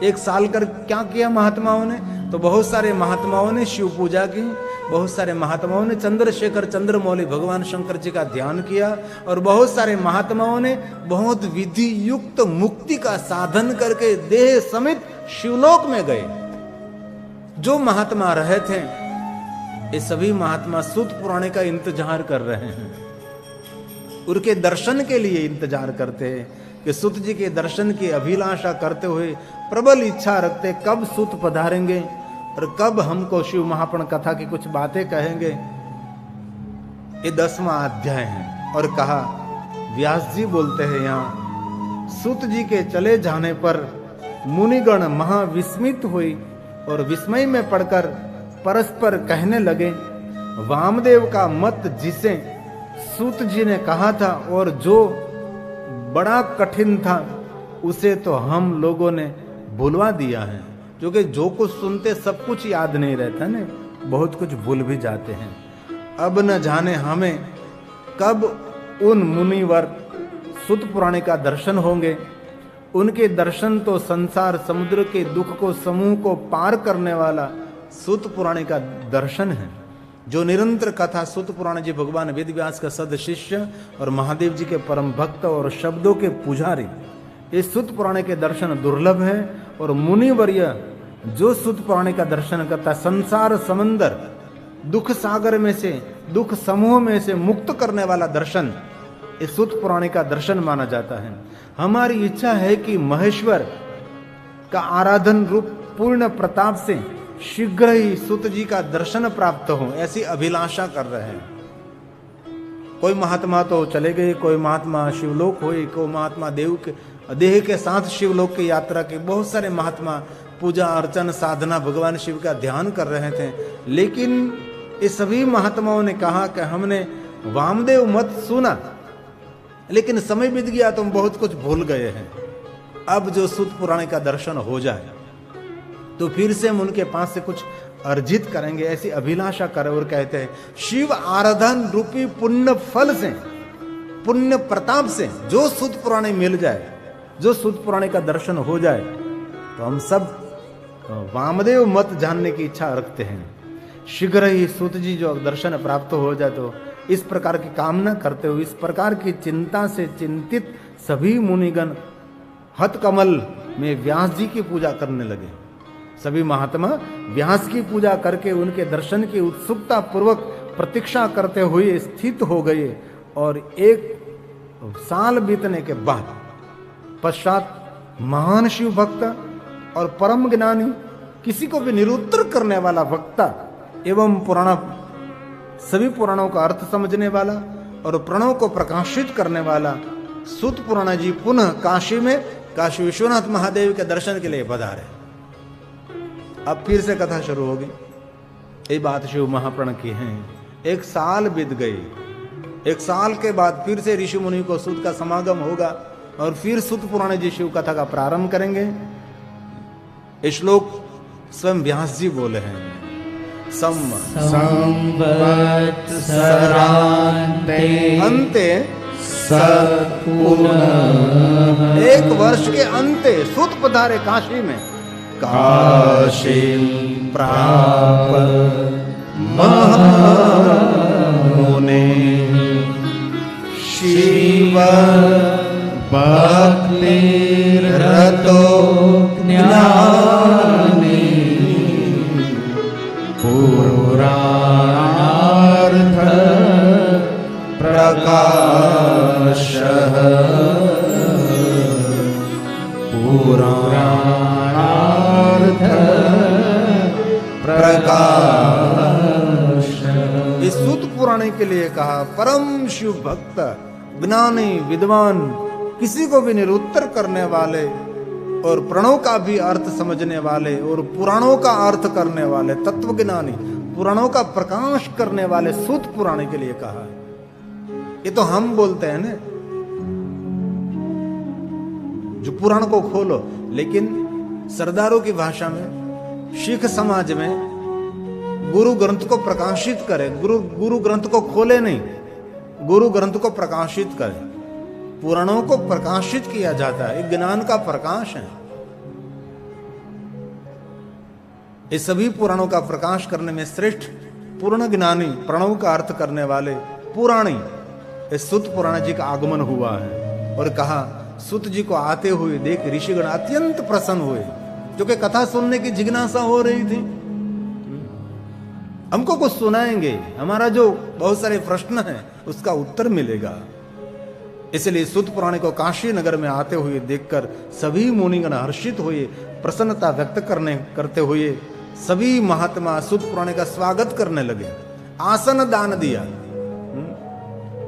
1 साल कर क्या किया महात्माओं ने? तो बहुत सारे महात्माओं ने शिव पूजा की, बहुत सारे महात्माओं ने चंद्रशेखर चंद्रमौली भगवान शंकर जी का ध्यान किया और बहुत सारे महात्माओं ने बहुत विधि युक्त मुक्ति का साधन करके देह समेत शिवलोक में गए। जो महात्मा रहे थे ये सभी महात्मा सूत पुराणे का इंतजार कर रहे हैं, उनके दर्शन के लिए इंतजार करते हैं कि सूत जी के दर्शन की अभिलाषा करते हुए प्रबल इच्छा रखते कब सूत पधारेंगे और कब हमको शिव महापुराण कथा की कुछ बातें कहेंगे। ये 10वां अध्याय है और कहा व्यास जी बोलते हैं यहाँ, सूत जी के चले जाने पर मुनिगण महाविस्मित हुई और विस्मय में पड़कर परस्पर कहने लगे, वामदेव का मत जिसे सूत जी ने कहा था और जो बड़ा कठिन था उसे तो हम लोगों ने भुलवा दिया है। क्योंकि जो कुछ सुनते सब कुछ याद नहीं रहता ना, बहुत कुछ भूल भी जाते हैं। अब न जाने हमें कब उन मुनिवर सूत पुराणे का दर्शन होंगे। उनके दर्शन तो संसार समुद्र के दुख को समूह को पार करने वाला सूत पुराणे का दर्शन है। जो निरंतर कथा सूत पुराण जी भगवान वेद व्यास का सद शिष्य और महादेव जी के परम भक्त और शब्दों के पुजारी, इस सूत पुराण के दर्शन दुर्लभ है। और मुनिवर्य जो सूत पुराण का दर्शन करता, संसार समंदर दुख सागर में से दुख समूह में से मुक्त करने वाला दर्शन इस सूत पुराण का दर्शन माना जाता है। हमारी इच्छा है कि महेश्वर का आराधन रूप पूर्ण प्रताप से शीघ्र ही सूत जी का दर्शन प्राप्त हो, ऐसी अभिलाषा कर रहे हैं। कोई महात्मा तो चले गए, कोई महात्मा शिवलोक हुए, कोई महात्मा देह के साथ शिवलोक की यात्रा की। बहुत सारे महात्मा पूजा अर्चन साधना भगवान शिव का ध्यान कर रहे थे। लेकिन ये सभी महात्माओं ने कहा कि हमने वामदेव मत सुना, लेकिन समय बीत गया तो हम बहुत कुछ भूल गए हैं। अब जो सूत पुराण का दर्शन हो जाए तो फिर से हम उनके पास से कुछ अर्जित करेंगे, ऐसी अभिलाषा करें। और कहते हैं शिव आराधन रूपी पुण्य फल से, पुण्य प्रताप से जो सूत पुराण मिल जाए, जो सूत पुराण का दर्शन हो जाए तो हम सब वामदेव मत जानने की इच्छा रखते हैं। शीघ्र ही सूत जी जो दर्शन प्राप्त हो जाए तो इस प्रकार की कामना करते हो। इस प्रकार की चिंता से चिंतित सभी मुनिगण हथकमल में व्यास जी की पूजा करने लगे। सभी महात्मा व्यास की पूजा करके उनके दर्शन की उत्सुकता पूर्वक प्रतीक्षा करते हुए स्थित हो गए। और 1 साल बीतने के बाद पश्चात महान शिव भक्त और परम ज्ञानी, किसी को भी निरुत्तर करने वाला वक्ता एवं सभी पुराणों का अर्थ समझने वाला और प्रणव को प्रकाशित करने वाला सूत पुराण जी पुनः काशी में काशी विश्वनाथ महादेव के दर्शन के लिए पधारे। अब फिर से कथा शुरू होगी। ये बात शिव महापुराण की है। 1 साल बीत गई। 1 साल के बाद फिर से ऋषि मुनि को सूत का समागम होगा और फिर सूत पुराण जी शिव कथा का प्रारंभ करेंगे। ये श्लोक स्वयं व्यास जी बोले हैं।
संवत्सरान्ते
अंते
पुनः
1 वर्ष के अंते सूत पधारे काशी में।
काशी प्राप
मुने
शिव भक्तिरतो ज्ञानी पुराणार्थ प्रकाशः पुराणार्थ प्रकाश।
इस सूत पुराण के लिए कहा परम शिव भक्त ज्ञानी विद्वान, किसी को भी निरुत्तर करने वाले और प्रणों का भी अर्थ समझने वाले और पुराणों का अर्थ करने वाले तत्वज्ञानी, पुराणों का प्रकाश करने वाले सूत पुराण के लिए कहा। ये तो हम बोलते हैं ना, जो पुराण को खोलो, लेकिन सरदारों की भाषा में सिख समाज में गुरु ग्रंथ को प्रकाशित करे। गुरु ग्रंथ को खोले नहीं, गुरु ग्रंथ को प्रकाशित करे। पुराणों को प्रकाशित किया जाता है, ज्ञान का प्रकाश है। ये सभी पुराणों का प्रकाश करने में श्रेष्ठ पूर्ण ज्ञानी, प्रणव का अर्थ करने वाले पुराणी इस सुत पुराण जी का आगमन हुआ है। और कहा सुत जी को आते हुए देख ऋषिगण अत्यंत प्रसन्न हुए, क्योंकि कथा सुनने की जिज्ञासा हो रही थी। हमको कुछ सुनाएंगे, हमारा जो बहुत सारे प्रश्न हैं उसका उत्तर मिलेगा। इसलिए सुत पुराण को काशी नगर में आते हुए देखकर सभी मुनिगण हर्षित हुए, प्रसन्नता व्यक्त करते हुए सभी महात्मा सुत पुराण का स्वागत करने लगे, आसन दान दिया।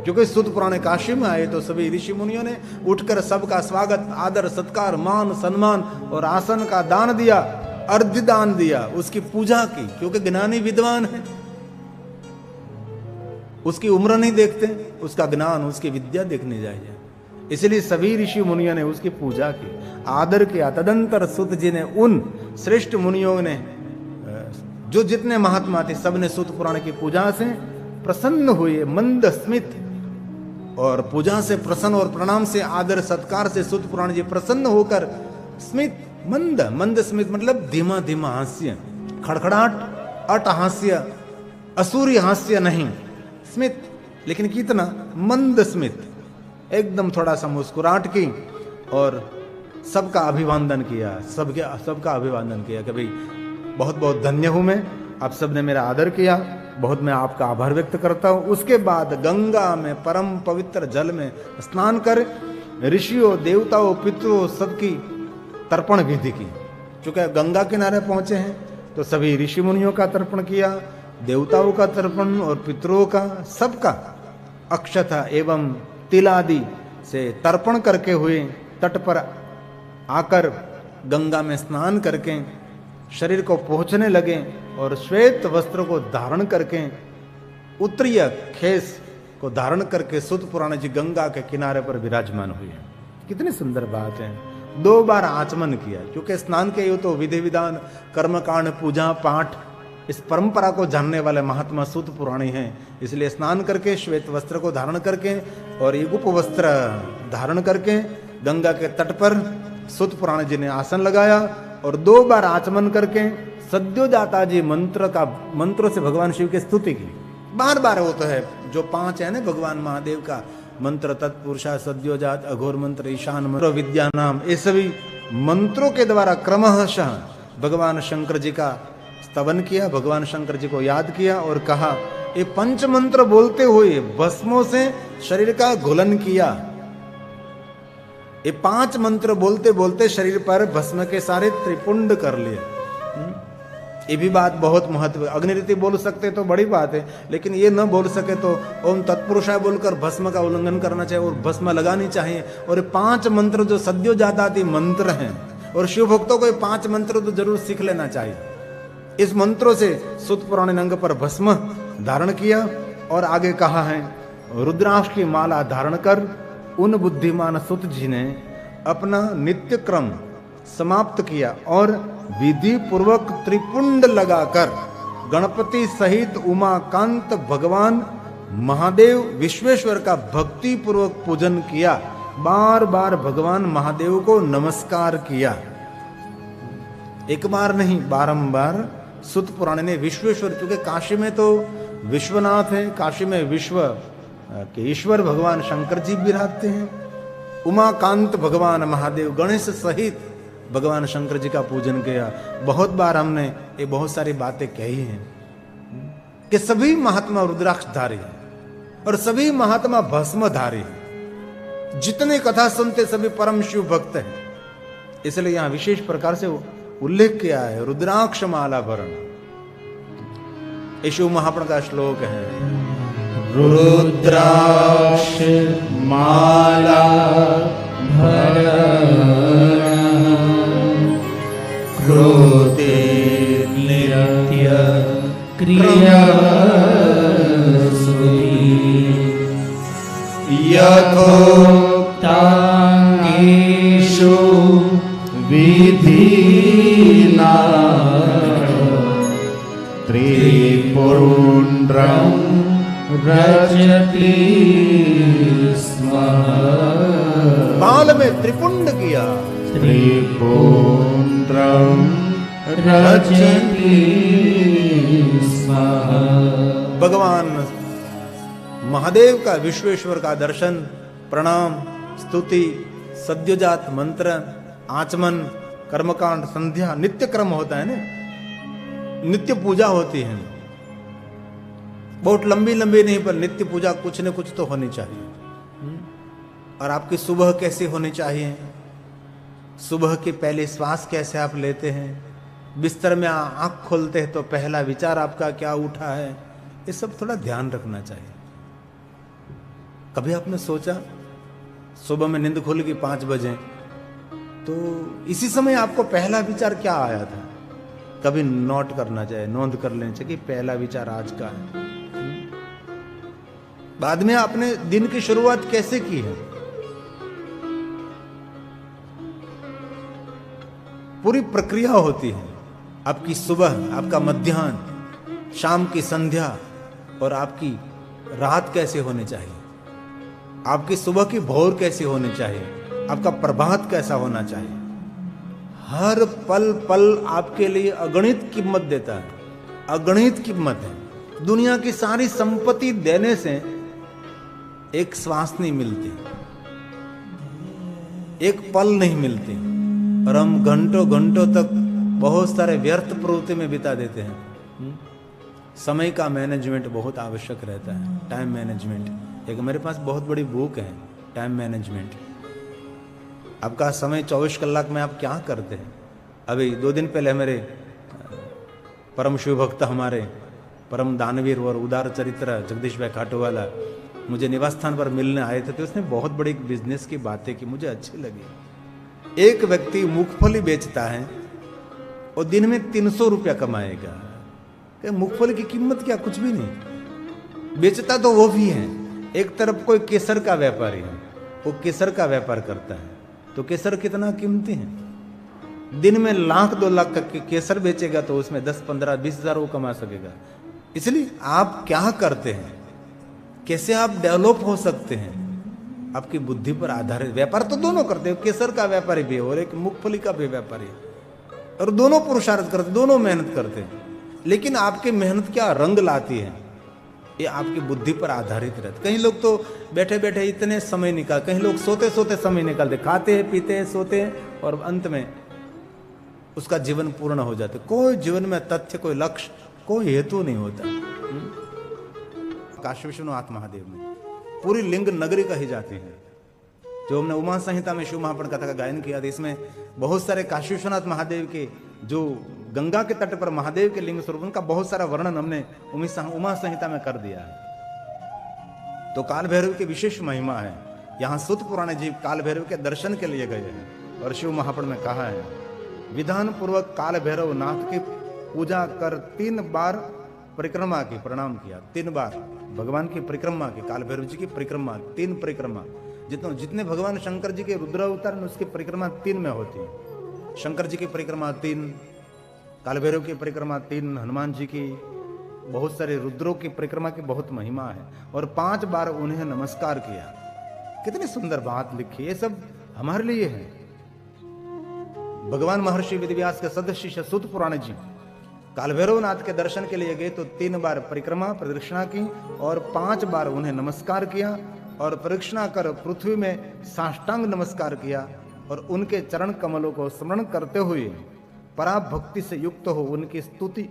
क्योंकि सुत पुराण काशी में आए तो सभी ऋषि मुनियों ने उठकर सबका स्वागत, आदर, सत्कार, मान, सम्मान और आसन का दान दिया, अर्घ्य दान दिया, उसकी पूजा की। क्योंकि ज्ञानी विद्वान है, उसकी उम्र नहीं देखते, उसका ज्ञान, उसकी विद्या देखने जाइए। इसलिए सभी ऋषि मुनियों ने उसकी पूजा की, आदर किया। तदंतर सुत जी ने उन श्रेष्ठ मुनियों ने, जो जितने महात्मा थे, सबने सुत पुराण की पूजा से प्रसन्न हुए, मंद स्मित, और पूजा से प्रसन्न और प्रणाम से, आदर सत्कार से सुत पुराण जी प्रसन्न होकर स्मित, मंद स्मित मतलब धीमा धीमा हास्य, खड़खड़ाट, अटहास्य, असुरी हास्य नहीं, स्मित, लेकिन कितना मंद स्मित, एकदम थोड़ा सा मुस्कुराहट की और सबका अभिवादन किया, सबका अभिवादन किया कि भाई बहुत बहुत धन्य हूं मैं, आप सबने मेरा आदर किया, बहुत मैं आपका आभार व्यक्त करता हूं। उसके बाद गंगा में परम पवित्र जल में स्नान कर ऋषियों, देवताओं, पितरों सबकी तर्पण विधि की। चूंकि गंगा किनारे पहुंचे हैं तो सभी ऋषि मुनियों का तर्पण किया, देवताओं का तर्पण और पितरों का, सबका अक्षता एवं तिल आदि से तर्पण करके हुए तट पर आकर गंगा में स्नान करके शरीर को पोंछने लगे और श्वेत वस्त्र को धारण करके, उत्तरीय खेस को धारण करके सुत पुराण जी गंगा के किनारे पर विराजमान हुए। कितनी सुंदर बात है। 2 बार आचमन किया, क्योंकि स्नान के यो तो विधि विधान, कर्मकांड, पूजा पाठ, इस परंपरा को जानने वाले महात्मा सुत पुराणी हैं। इसलिए स्नान करके, श्वेत वस्त्र को धारण करके और युगुप वस्त्र धारण करके गंगा के तट पर सुत पुराण जी ने आसन लगाया और 2 बार आचमन करके सद्योजाता जी मंत्रों से भगवान शिव की स्तुति की। बार बार वो तो है जो 5 है ना भगवान महादेव का मंत्र, तत्पुरुषा, सद्योजात, अघोर मंत्र, ईशान मंत्र, विद्या नाम, ये सभी मंत्रों के द्वारा क्रमशः भगवान शंकर जी का स्तवन किया, भगवान शंकर जी को याद किया और कहा, ये 5 मंत्र बोलते हुए भस्मों से शरीर का घुलन किया। ये 5 मंत्र बोलते बोलते शरीर पर भस्म के सारे त्रिपुंड कर लिए। ये भी बात बहुत महत्व है। अग्निरीति बोल सकते तो बड़ी बात है, लेकिन ये न बोल सके तो ओम तत्पुरुषाय बोलकर भस्म का उल्लंघन करना चाहिए और भस्म लगानी चाहिए। और ये 5 मंत्र जो सद्योजातादि मंत्र हैं, और शिव भक्तों को ये 5 मंत्र तो जरूर सीख लेना चाहिए। इस मंत्रों से सुत पुराण अंग पर भस्म धारण किया और आगे कहा है, रुद्राक्ष की माला धारण कर उन बुद्धिमान सुत जी ने अपना नित्य क्रम समाप्त किया और विधि पूर्वक त्रिपुंड लगाकर गणपति सहित उमाकांत भगवान महादेव विश्वेश्वर का भक्ति पूर्वक पूजन किया। बार बार भगवान महादेव को नमस्कार किया, एक बार नहीं, बारंबार। सुत पुराण ने विश्वेश्वर, क्योंकि काशी में तो विश्वनाथ है, काशी में विश्व के ईश्वर भगवान शंकर जी विराजते हैं, उमाकांत भगवान महादेव गणेश सहित भगवान शंकर जी का पूजन किया। बहुत बार हमने ये बहुत सारी बातें कही हैं कि सभी महात्मा रुद्राक्षधारी हैं और सभी महात्मा भस्मधारी हैं। जितने कथा सुनते सभी परम शिव भक्त हैं। इसलिए यहां विशेष प्रकार से उल्लेख किया है रुद्राक्ष माला भरण। ये शिव महापुराण का श्लोक है,
रुद्राक्ष माला भरण क्रोधे नित्य क्रिया यथोक्तांगेषु विधिना त्रिपुंड्रं रचति स्म।
बाल में त्रिपुंड किया,
त्रिपुंड्रं रचति स्म।
भगवान महादेव का, विश्वेश्वर का दर्शन, प्रणाम, स्तुति, सद्योजात मंत्र, आचमन, कर्मकांड, संध्या, नित्य क्रम होता है ना, नित्य पूजा होती है। बहुत लंबी लंबी नहीं, पर नित्य पूजा कुछ न कुछ तो होनी चाहिए। और आपकी सुबह कैसी होनी चाहिए, सुबह के पहले श्वास कैसे आप लेते हैं, बिस्तर में आंख खोलते हैं तो पहला विचार आपका क्या उठा है, ये सब थोड़ा ध्यान रखना चाहिए। कभी आपने सोचा सुबह में नींद खुल गई 5 बजे, तो इसी समय आपको पहला विचार क्या आया था? कभी नोट करना चाहिए, नोंद कर लेना चाहिए कि पहला विचार आज का है। बाद में आपने दिन की शुरुआत कैसे की है, पूरी प्रक्रिया होती है। आपकी सुबह, आपका मध्याह्न, शाम की संध्या और आपकी रात कैसे होनी चाहिए, आपकी सुबह की भोर कैसी होनी चाहिए, आपका प्रभात कैसा होना चाहिए। हर पल पल आपके लिए अगणित कीमत देता है, अगणित कीमत है। दुनिया की सारी संपत्ति देने से एक श्वास नहीं मिलती, एक पल नहीं मिलती, और हम घंटों घंटों तक बहुत सारे व्यर्थ प्रवृत्ति में बिता देते हैं। समय का मैनेजमेंट बहुत आवश्यक रहता है, टाइम मैनेजमेंट। एक मेरे पास बहुत बड़ी बुक है, टाइम मैनेजमेंट। आपका समय 24 कलाक में आप क्या करते हैं? अभी 2 दिन पहले मेरे परम शिव भक्त, हमारे परम दानवीर और उदार चरित्र जगदीश भाई खाटूवाला मुझे निवास स्थान पर मिलने आए थे, तो उसने बहुत बड़ी बिजनेस की बातें की, मुझे अच्छी लगी। एक व्यक्ति मूंगफली बेचता है और दिन में 300 रुपया कमाएगा। मूंगफली की कीमत क्या, कुछ भी नहीं। बेचता तो वो भी है। एक तरफ कोई केसर का व्यापारी है, वो केसर का व्यापार करता है, तो केसर कितना कीमती है। दिन में 1,00,000 2 लाख का केसर बेचेगा तो उसमें 10 15 20 हजार वो कमा सकेगा। इसलिए आप क्या करते हैं, कैसे आप डेवलप हो सकते हैं, आपकी बुद्धि पर आधारित। व्यापार तो दोनों करते हो, केसर का व्यापारी भी है और एक मूंगफली का भी व्यापारी है, और दोनों पुरुषार्थ करते, दोनों मेहनत करते हैं। लेकिन आपकी मेहनत क्या रंग लाती है, ये आपकी बुद्धि पर आधारित रहता। कई लोग तो बैठे बैठे इतने समय निकाल, कहीं लोग सोते सोते समय निकालते, खाते हैं, पीते हैं, सोते हैं, और अंत में उसका जीवन पूर्ण हो जाता है। कोई जीवन में तथ्य, कोई लक्ष्य, कोई हेतु नहीं होता। काशी विश्वनाथ महादेव में पूरी लिंग नगरी कही जाती है। जो हमने उमा संहिता में शिव महापुराण कथा का गायन किया था, इसमें बहुत सारे काशी विश्वनाथ महादेव के, जो गंगा के तट पर महादेव के लिंग स्वरूप, उनका बहुत सारा वर्णन हमने उमा संहिता में कर दिया है। तो काल भैरव की विशेष महिमा है। यहाँ सुत पुराण जी काल भैरव के दर्शन के लिए गए हैं, और शिव महापुराण में कहा है, विधान पूर्वक काल भैरव नाथ की पूजा कर 3 बार परिक्रमा की, प्रणाम किया। 3 बार भगवान की परिक्रमा की, काल भैरव जी की परिक्रमा, 3 परिक्रमा। जितने भगवान शंकर जी के रुद्र अवतार में, उसकी परिक्रमा 3 में होती है। शंकर जी की परिक्रमा 3, काल भैरव की परिक्रमा 3, हनुमान जी की, बहुत सारे रुद्रों की परिक्रमा की बहुत महिमा है। और 5 बार उन्हें नमस्कार किया। कितनी सुंदर बात लिखी, ये सब हमारे लिए है। भगवान महर्षि वेदव्यास के सदस्य शिष्य सुत पुराण जी काल भैरव नाथ के दर्शन के लिए गए, तो 3 बार परिक्रमा प्रदक्षिणा की और 5 बार उन्हें नमस्कार किया, और प्रदक्षिणा कर पृथ्वी में साष्टांग नमस्कार किया, और उनके चरण कमलों को स्मरण करते हुए पराभक्ति से युक्त हो उनकी स्तुति,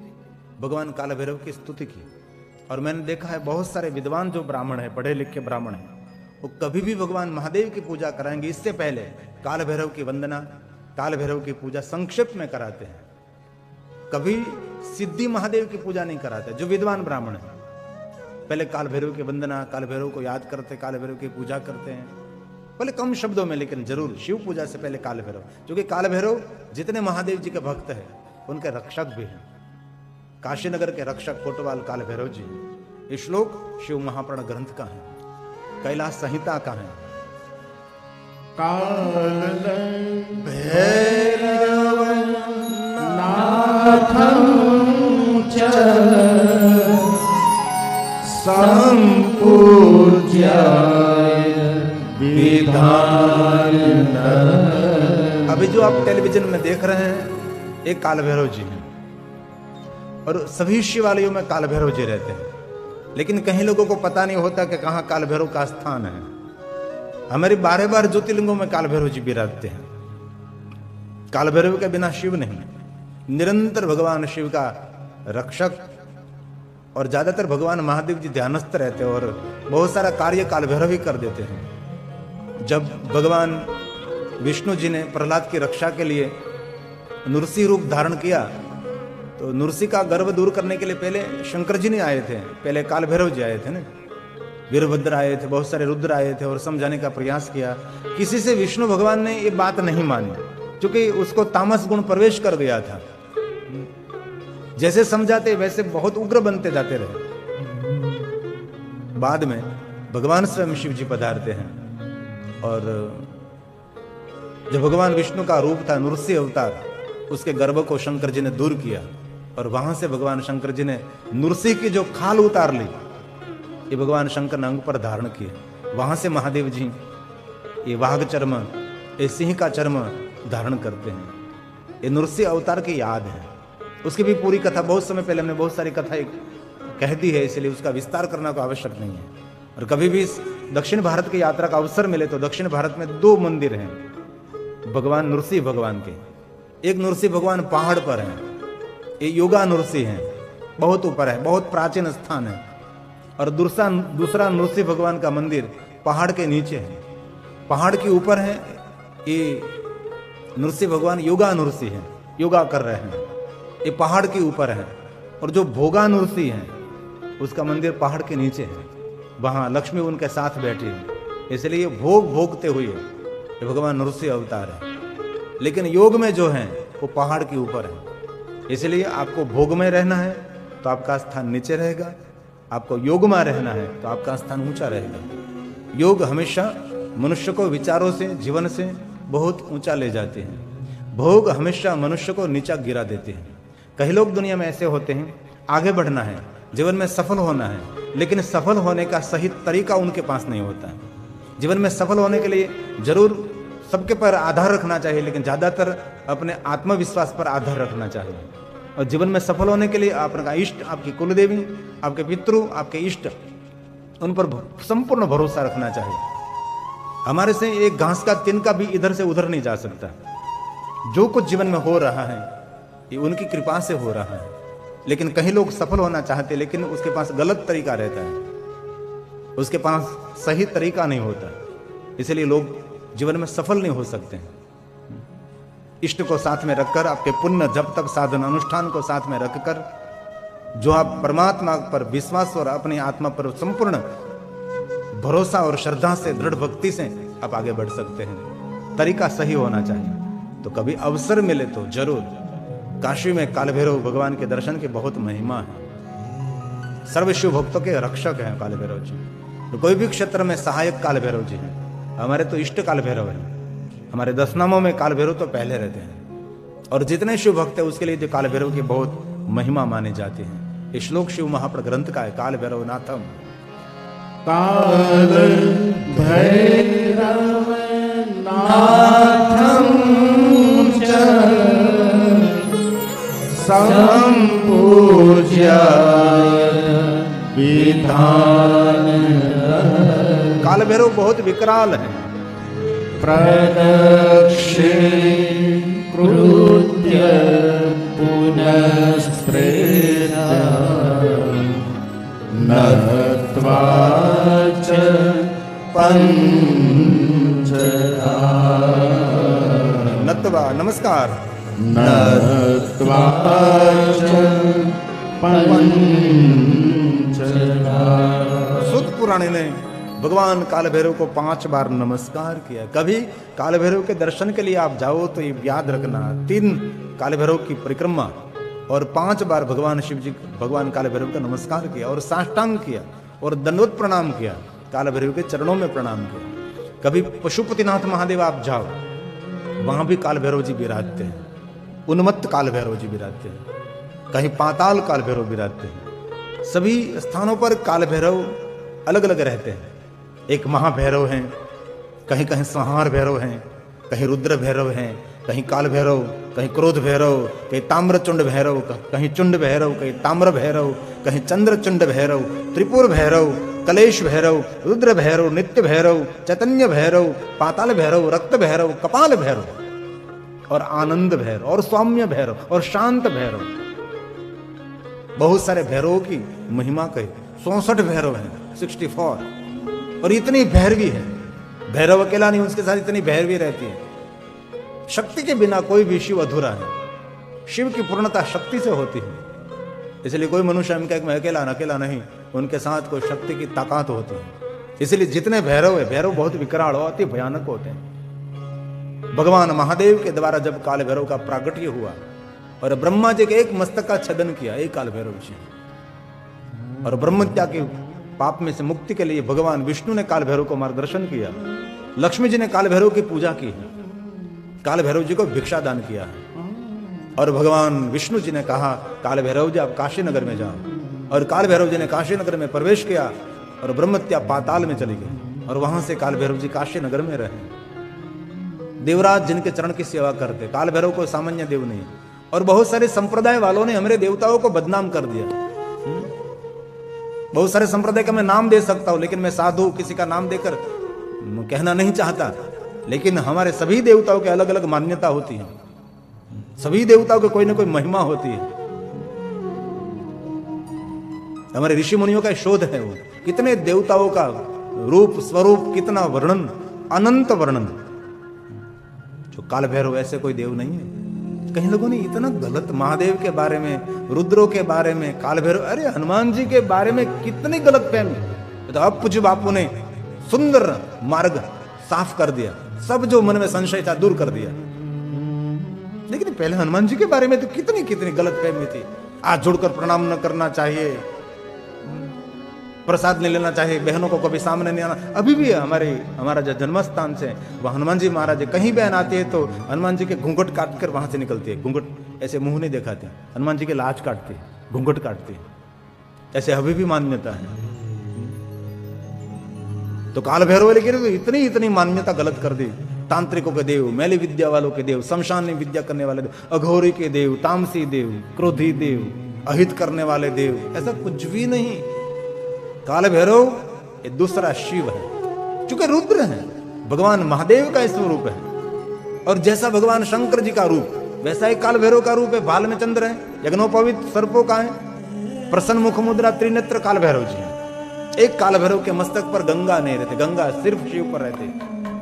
भगवान काल भैरव की स्तुति की। और मैंने देखा है बहुत सारे विद्वान जो ब्राह्मण है, पढ़े लिखे ब्राह्मण हैं, वो कभी भी भगवान महादेव की पूजा कराएंगे, इससे पहले काल भैरव की वंदना, काल भैरव की पूजा संक्षिप्त में कराते हैं। कभी सिद्धि महादेव की पूजा नहीं कराते। जो विद्वान ब्राह्मण है, पहले काल भैरव की वंदना, काल भैरव को याद करते, काल भैरव की पूजा करते हैं, पहले कम शब्दों में, लेकिन जरूर शिव पूजा से पहले काल भैरव। क्योंकि काल भैरव जितने महादेव जी के भक्त हैं, उनके रक्षक भी हैं। काशीनगर के रक्षक कोटवाल काल भैरव जी। ये श्लोक शिव महापुराण ग्रंथ का है, कैलाश संहिता का है।
काल भैरव नाथं च संपूज्याय विधान।
अभी जो आप टेलीविजन में देख रहे हैं, एक काल भैरव जी हैं, और सभी शिवालयों में काल भैरव जी रहते हैं। लेकिन कहीं लोगों को पता नहीं होता कि कहाँ काल भैरव का स्थान है। हमारे 12 ज्योतिर्लिंगों में काल भैरव जी विराजते हैं। काल भैरव के बिना शिव नहीं, निरंतर भगवान शिव का रक्षक और ज्यादातर भगवान महादेव जी ध्यानस्थ रहते हैं और बहुत सारा कार्य काल भैरव ही कर देते हैं। जब भगवान विष्णु जी ने प्रहलाद की रक्षा के लिए नृसिंह रूप धारण किया तो नृसिंह का गर्व दूर करने के लिए पहले शंकर जी नहीं आए थे, पहले काल भैरव जी आए थे ना। वीरभद्र आए थे, बहुत सारे रुद्र आए थे और समझाने का प्रयास किया। किसी से विष्णु भगवान ने ये बात नहीं मानी क्योंकि उसको तामस गुण प्रवेश कर गया था। जैसे समझाते वैसे बहुत उग्र बनते जाते रहे। बाद में भगवान स्वयं शिव जी पधारते हैं और जो भगवान विष्णु का रूप था नृसिंह अवतार, उसके गर्भ को शंकर जी ने दूर किया और वहां से भगवान शंकर जी ने नृसिंह की जो खाल उतार ली, ये भगवान शंकर ने अंग पर धारण किए। वहां से महादेव जी ये वाघ चर्म, ये सिंह का चर्म धारण करते हैं। ये नृसिंह अवतार की याद है। उसकी भी पूरी कथा बहुत समय पहले हमने बहुत सारी कथा कह दी है, इसलिए उसका विस्तार करना को आवश्यक नहीं है। और कभी भी दक्षिण भारत की यात्रा का अवसर मिले तो दक्षिण भारत में 2 मंदिर हैं भगवान नृसिंह भगवान के। एक नृसिंह भगवान पहाड़ पर है, ये योगा नृसिंह है, बहुत ऊपर है, बहुत प्राचीन स्थान है। और दूसरा नृसिंह भगवान का मंदिर पहाड़ के नीचे है, पहाड़ के ऊपर है। ये नृसिंह भगवान योगा नृसिंह है, योगा कर रहे हैं, ये पहाड़ के ऊपर है। और जो भोगा नृसिंह है उसका मंदिर पहाड़ के नीचे है, वहां लक्ष्मी उनके साथ बैठी है, इसलिए भोग भोगते हुए ये भगवान नृसिंह अवतार है। लेकिन योग में जो है वो पहाड़ के ऊपर है, इसलिए आपको भोग में रहना है तो आपका स्थान नीचे रहेगा, आपको योग में रहना है तो आपका स्थान ऊंचा रहेगा। योग हमेशा मनुष्य को विचारों से, जीवन से बहुत ऊंचा ले जाते हैं। भोग हमेशा मनुष्य को नीचा गिरा देते हैं। कई लोग दुनिया में ऐसे होते हैं, आगे बढ़ना है, जीवन में सफल होना है, लेकिन सफल होने का सही तरीका उनके पास नहीं होता है। जीवन में सफल होने के लिए जरूर सबके पर आधार रखना चाहिए, लेकिन ज्यादातर अपने आत्मविश्वास पर आधार रखना चाहिए। और जीवन में सफल होने के लिए आपका इष्ट, आपकी कुलदेवी, आपके पितृ, आपके इष्ट, उन पर संपूर्ण भरोसा रखना चाहिए। हमारे से एक घास का तिनका भी इधर से उधर नहीं जा सकता। जो कुछ जीवन में हो रहा है ये उनकी कृपा से हो रहा है। लेकिन कई लोग सफल होना चाहते लेकिन उसके पास गलत तरीका रहता है, उसके पास सही तरीका नहीं होता, इसलिए लोग जीवन में सफल नहीं हो सकते हैं। इष्ट को साथ में रखकर, आपके पुण्य जब तक साधन अनुष्ठान को साथ में रखकर, जो आप परमात्मा पर विश्वास और अपनी आत्मा पर संपूर्ण भरोसा और श्रद्धा से, दृढ़ भक्ति से आप आगे बढ़ सकते हैं। तरीका सही होना चाहिए। तो कभी अवसर मिले तो जरूर, काशी में काल भैरव भगवान के दर्शन की बहुत महिमा है। सर्व शिव भक्तों के रक्षक हैं काल भैरव जी। तो कोई भी क्षेत्र में सहायक काल भैरव जी हैं। हमारे तो इष्ट काल भैरव हैं, हमारे 10 नामों में काल भैरव तो पहले रहते हैं। और जितने शिव भक्त है उसके लिए तो काल भैरव की बहुत महिमा मानी जाती है। ये श्लोक शिव महाप्र ग्रंथ का है, काल भैरव नाथम।
काल भैरव नाथम च संपूज्य विधान।
काल भैरव बहुत विकराल है।
प्रदक्षिण कृत्य पुनस्त्रेण नत्वा च पंचधा।
नत्वा नमस्कार।
नत्वा च पंचधा।
सुत पुराण ने भगवान काल भैरव को 5 बार नमस्कार किया। कभी काल भैरव के दर्शन के लिए आप जाओ तो ये याद रखना, 3 काल भैरव की परिक्रमा और 5 बार भगवान शिव जी, भगवान काल भैरव का नमस्कार किया और साष्टांग किया और दंडवत प्रणाम किया, काल भैरव के चरणों में प्रणाम किया। कभी पशुपतिनाथ महादेव आप जाओ, वहां भी काल भैरव जी विराजते हैं, उन्मत्त काल भैरव जी विराजते हैं, कहीं पाताल काल भैरव विराजते हैं। सभी स्थानों पर काल भैरव अलग अलग रहते हैं। एक महाभैरव हैं, कहीं कहीं संहार भैरव हैं, कहीं रुद्र भैरव हैं, कहीं काल भैरव, कहीं क्रोध भैरव, कहीं ताम्रचुंड भैरव, कहीं चुंड भैरव, कहीं ताम्र भैरव, कहीं चंद्रचुंड भैरव, त्रिपुर भैरव, कलेश भैरव, रुद्र भैरव, नित्य भैरव, चैतन्य भैरव, पाताल भैरव, रक्त भैरव, कपाल भैरव और आनंद भैरव और सौम्य भैरव और शांत भैरव। बहुत सारे भैरवों की महिमा कही, 64 भैरव हैं, 64। और इतनी भैरवी है, भैरव अकेला नहीं, उसके साथ इतनी भैरवी रहती है। शक्ति के बिना कोई भी शिव अधूरा है। शिव की पूर्णता शक्ति से होती है, इसलिए कोई मनुष्य हम कहे मैं अकेला नहीं, उनके साथ कोई शक्ति की ताकत होती है। इसलिए जितने भैरव है, भैरव बहुत विकराल और अति भयानक होते हैं। भगवान महादेव के द्वारा जब काल भैरव का प्रागट्य हुआ और ब्रह्मा जी के एक मस्तक का छेदन किया, एक काल भैरव जी, और ब्रह्मत्या के पाप में से मुक्ति के लिए भगवान विष्णु ने काल भैरव को मार्गदर्शन किया। लक्ष्मी जी ने काल भैरव की पूजा की है, काल भैरव जी को भिक्षा दान किया है। और भगवान विष्णु जी ने कहा काल भैरव जी आप काशी नगर में जाओ, और काल भैरव जी ने काशी नगर में प्रवेश किया और ब्रह्मत्या पाताल में चली गई, और वहां से काल भैरव जी काशी नगर में रहे। देवराज जिनके चरण की सेवा करते, काल भैरव को सामान्य देव नहीं। और बहुत सारे संप्रदाय वालों ने हमारे देवताओं को बदनाम कर दिया। बहुत सारे संप्रदाय का मैं नाम दे सकता हूं, लेकिन मैं साधु किसी का नाम देकर कहना नहीं चाहता। लेकिन हमारे सभी देवताओं के अलग अलग मान्यता होती है, सभी देवताओं के कोई ना कोई महिमा होती है। हमारे ऋषि मुनियों का शोध है, वो कितने देवताओं का रूप स्वरूप, कितना वर्णन, अनंत वर्णन। जो काल भैरव ऐसे कोई देव नहीं है। कई लोगों ने इतना गलत महादेव के बारे में, रुद्रों के बारे में, काल भैरव, अरे हनुमान जी के बारे में कितनी गलत फहमी। तो अब पूज्य बापू ने सुंदर मार्ग साफ कर दिया, सब जो मन में संशय था दूर कर दिया। लेकिन पहले हनुमान जी के बारे में तो कितनी कितनी गलत फहमी थी। आज जुड़कर प्रणाम न करना चाहिए, प्रसाद नहीं लेना चाहिए, बहनों को कभी सामने नहीं आना। अभी भी हमारा जो जन्म स्थान से वह हनुमान जी महाराज है, कहीं बहन आती है तो हनुमान जी के घूंघट काट कर वहां से निकलती है। घूंघट ऐसे मुंह नहीं दिखाते, हनुमान जी के लाज काटती है, घूंघट काटती है, ऐसे अभी भी मान्यता है। तो काल भैरव लेकिन तो इतनी मान्यता गलत कर दी। तांत्रिकों के देव, मैली विद्या वालों के देव, शमशान में विद्या करने वाले देव, अघोरी के देव, तामसी देव, क्रोधी देव, अहित करने वाले देव, ऐसा कुछ भी नहीं। काल भैरव ये दूसरा शिव है, चूंकि रुद्र है, भगवान महादेव का स्वरूप है। और जैसा भगवान शंकर जी का रूप, वैसा ही काल भैरव का रूप है। बाल में चंद्र है, यज्ञोपवीत सर्पों का है, प्रसन्न मुख मुद्रा त्रिनेत्र काल भैरव जी है। एक काल भैरव के मस्तक पर गंगा नहीं रहते, गंगा सिर्फ शिव पर रहते।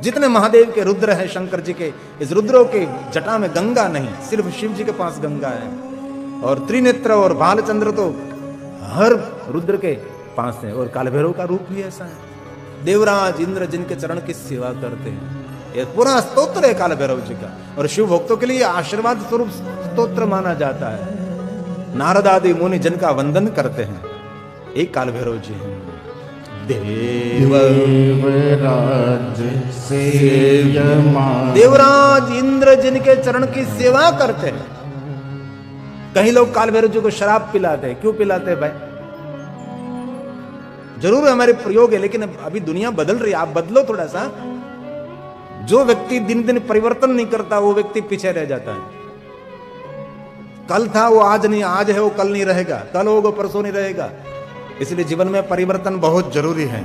जितने महादेव के रुद्र हैं, शंकर जी के, इस रुद्रों के जटा में गंगा नहीं, सिर्फ शिव जी के पास गंगा है। और त्रिनेत्र और बालचंद्र तो हर रुद्र के पास है। और काल भैरव का रूप भी ऐसा है। देवराज इंद्र जिनके चरण की सेवा करते हैं, यह पूरा स्तोत्र है काल भैरव जी का। और शिव भक्तों के लिए आशीर्वाद स्वरूप स्तोत्र माना जाता है। नारद आदि मुनि जिनका वंदन करते हैं, एक काल भैरव जी हैं। देवराज इंद्र जिनके चरण की सेवा करते हैं। कई लोग काल भैरव जी को शराब पिलाते हैं। क्यों पिलाते हैं भाई? जरूर हमारे प्रयोग है, लेकिन अभी दुनिया बदल रही है, आप बदलो थोड़ा सा। जो व्यक्ति दिन दिन परिवर्तन नहीं करता, वो व्यक्ति पीछे रह जाता है। कल था वो आज नहीं, आज है वो कल नहीं रहेगा, कल होगा परसों नहीं रहेगा। इसलिए जीवन में परिवर्तन बहुत जरूरी है।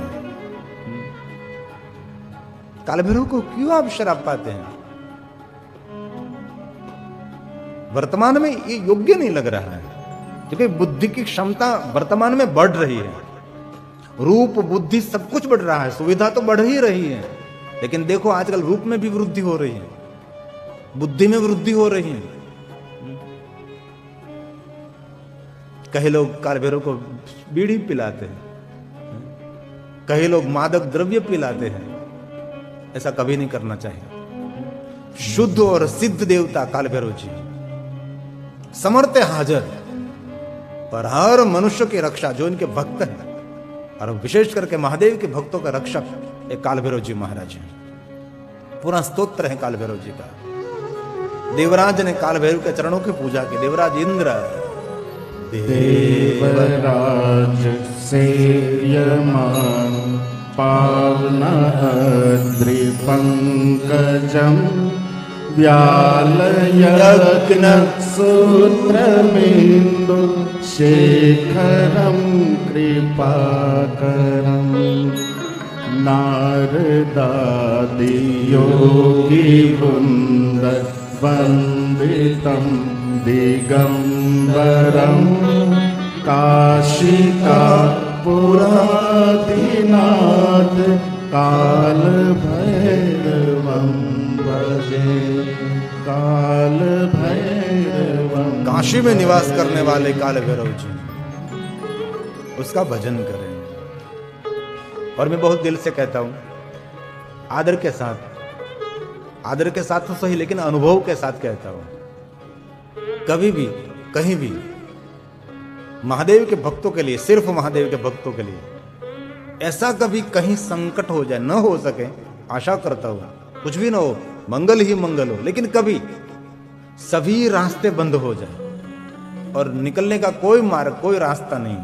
काल भैरव को क्यों आप शराब पाते हैं? वर्तमान में ये योग्य नहीं लग रहा है, क्योंकि बुद्धि की क्षमता वर्तमान में बढ़ रही है। रूप बुद्धि सब कुछ बढ़ रहा है, सुविधा तो बढ़ ही रही है। लेकिन देखो आजकल रूप में भी वृद्धि हो रही है, बुद्धि में वृद्धि हो रही है। कई लोग काल भैरव को बीड़ी पिलाते हैं, कई लोग मादक द्रव्य पिलाते हैं। ऐसा कभी नहीं करना चाहिए। शुद्ध और सिद्ध देवता काल भैरव जी समर्थ हाजिर, और हर मनुष्य की रक्षा, जो इनके भक्त हैं, और विशेष करके महादेव के भक्तों का रक्षक एक काल भैरव जी महाराज हैं। पूरा स्तोत्र है काल भैरव जी का। देवराज ने काल भैरव के चरणों की पूजा की। देवराज इंद्र,
देवराज सेयमान पावनाद्रि पंकजम व्यालयज्ञ सूत्रबिन्दु शेखरं कृपाकरं नारदादियोगी वृन्द वन्दितं दिगम्बरं काशिकापुरादिनाथ कालभैरवं भजे कालभैरवं।
काशी में निवास करने वाले काल भैरव जी, उसका भजन करें। और मैं बहुत दिल से कहता हूं, आदर के साथ तो सही, लेकिन अनुभव के साथ कहता हूं, कभी भी कहीं भी महादेव के भक्तों के लिए, सिर्फ महादेव के भक्तों के लिए ऐसा कभी कहीं संकट हो जाए, न हो सके, आशा करता हूं कुछ भी ना हो, मंगल ही मंगल हो, लेकिन कभी सभी रास्ते बंद हो जाए और निकलने का कोई मार्ग, कोई रास्ता नहीं है,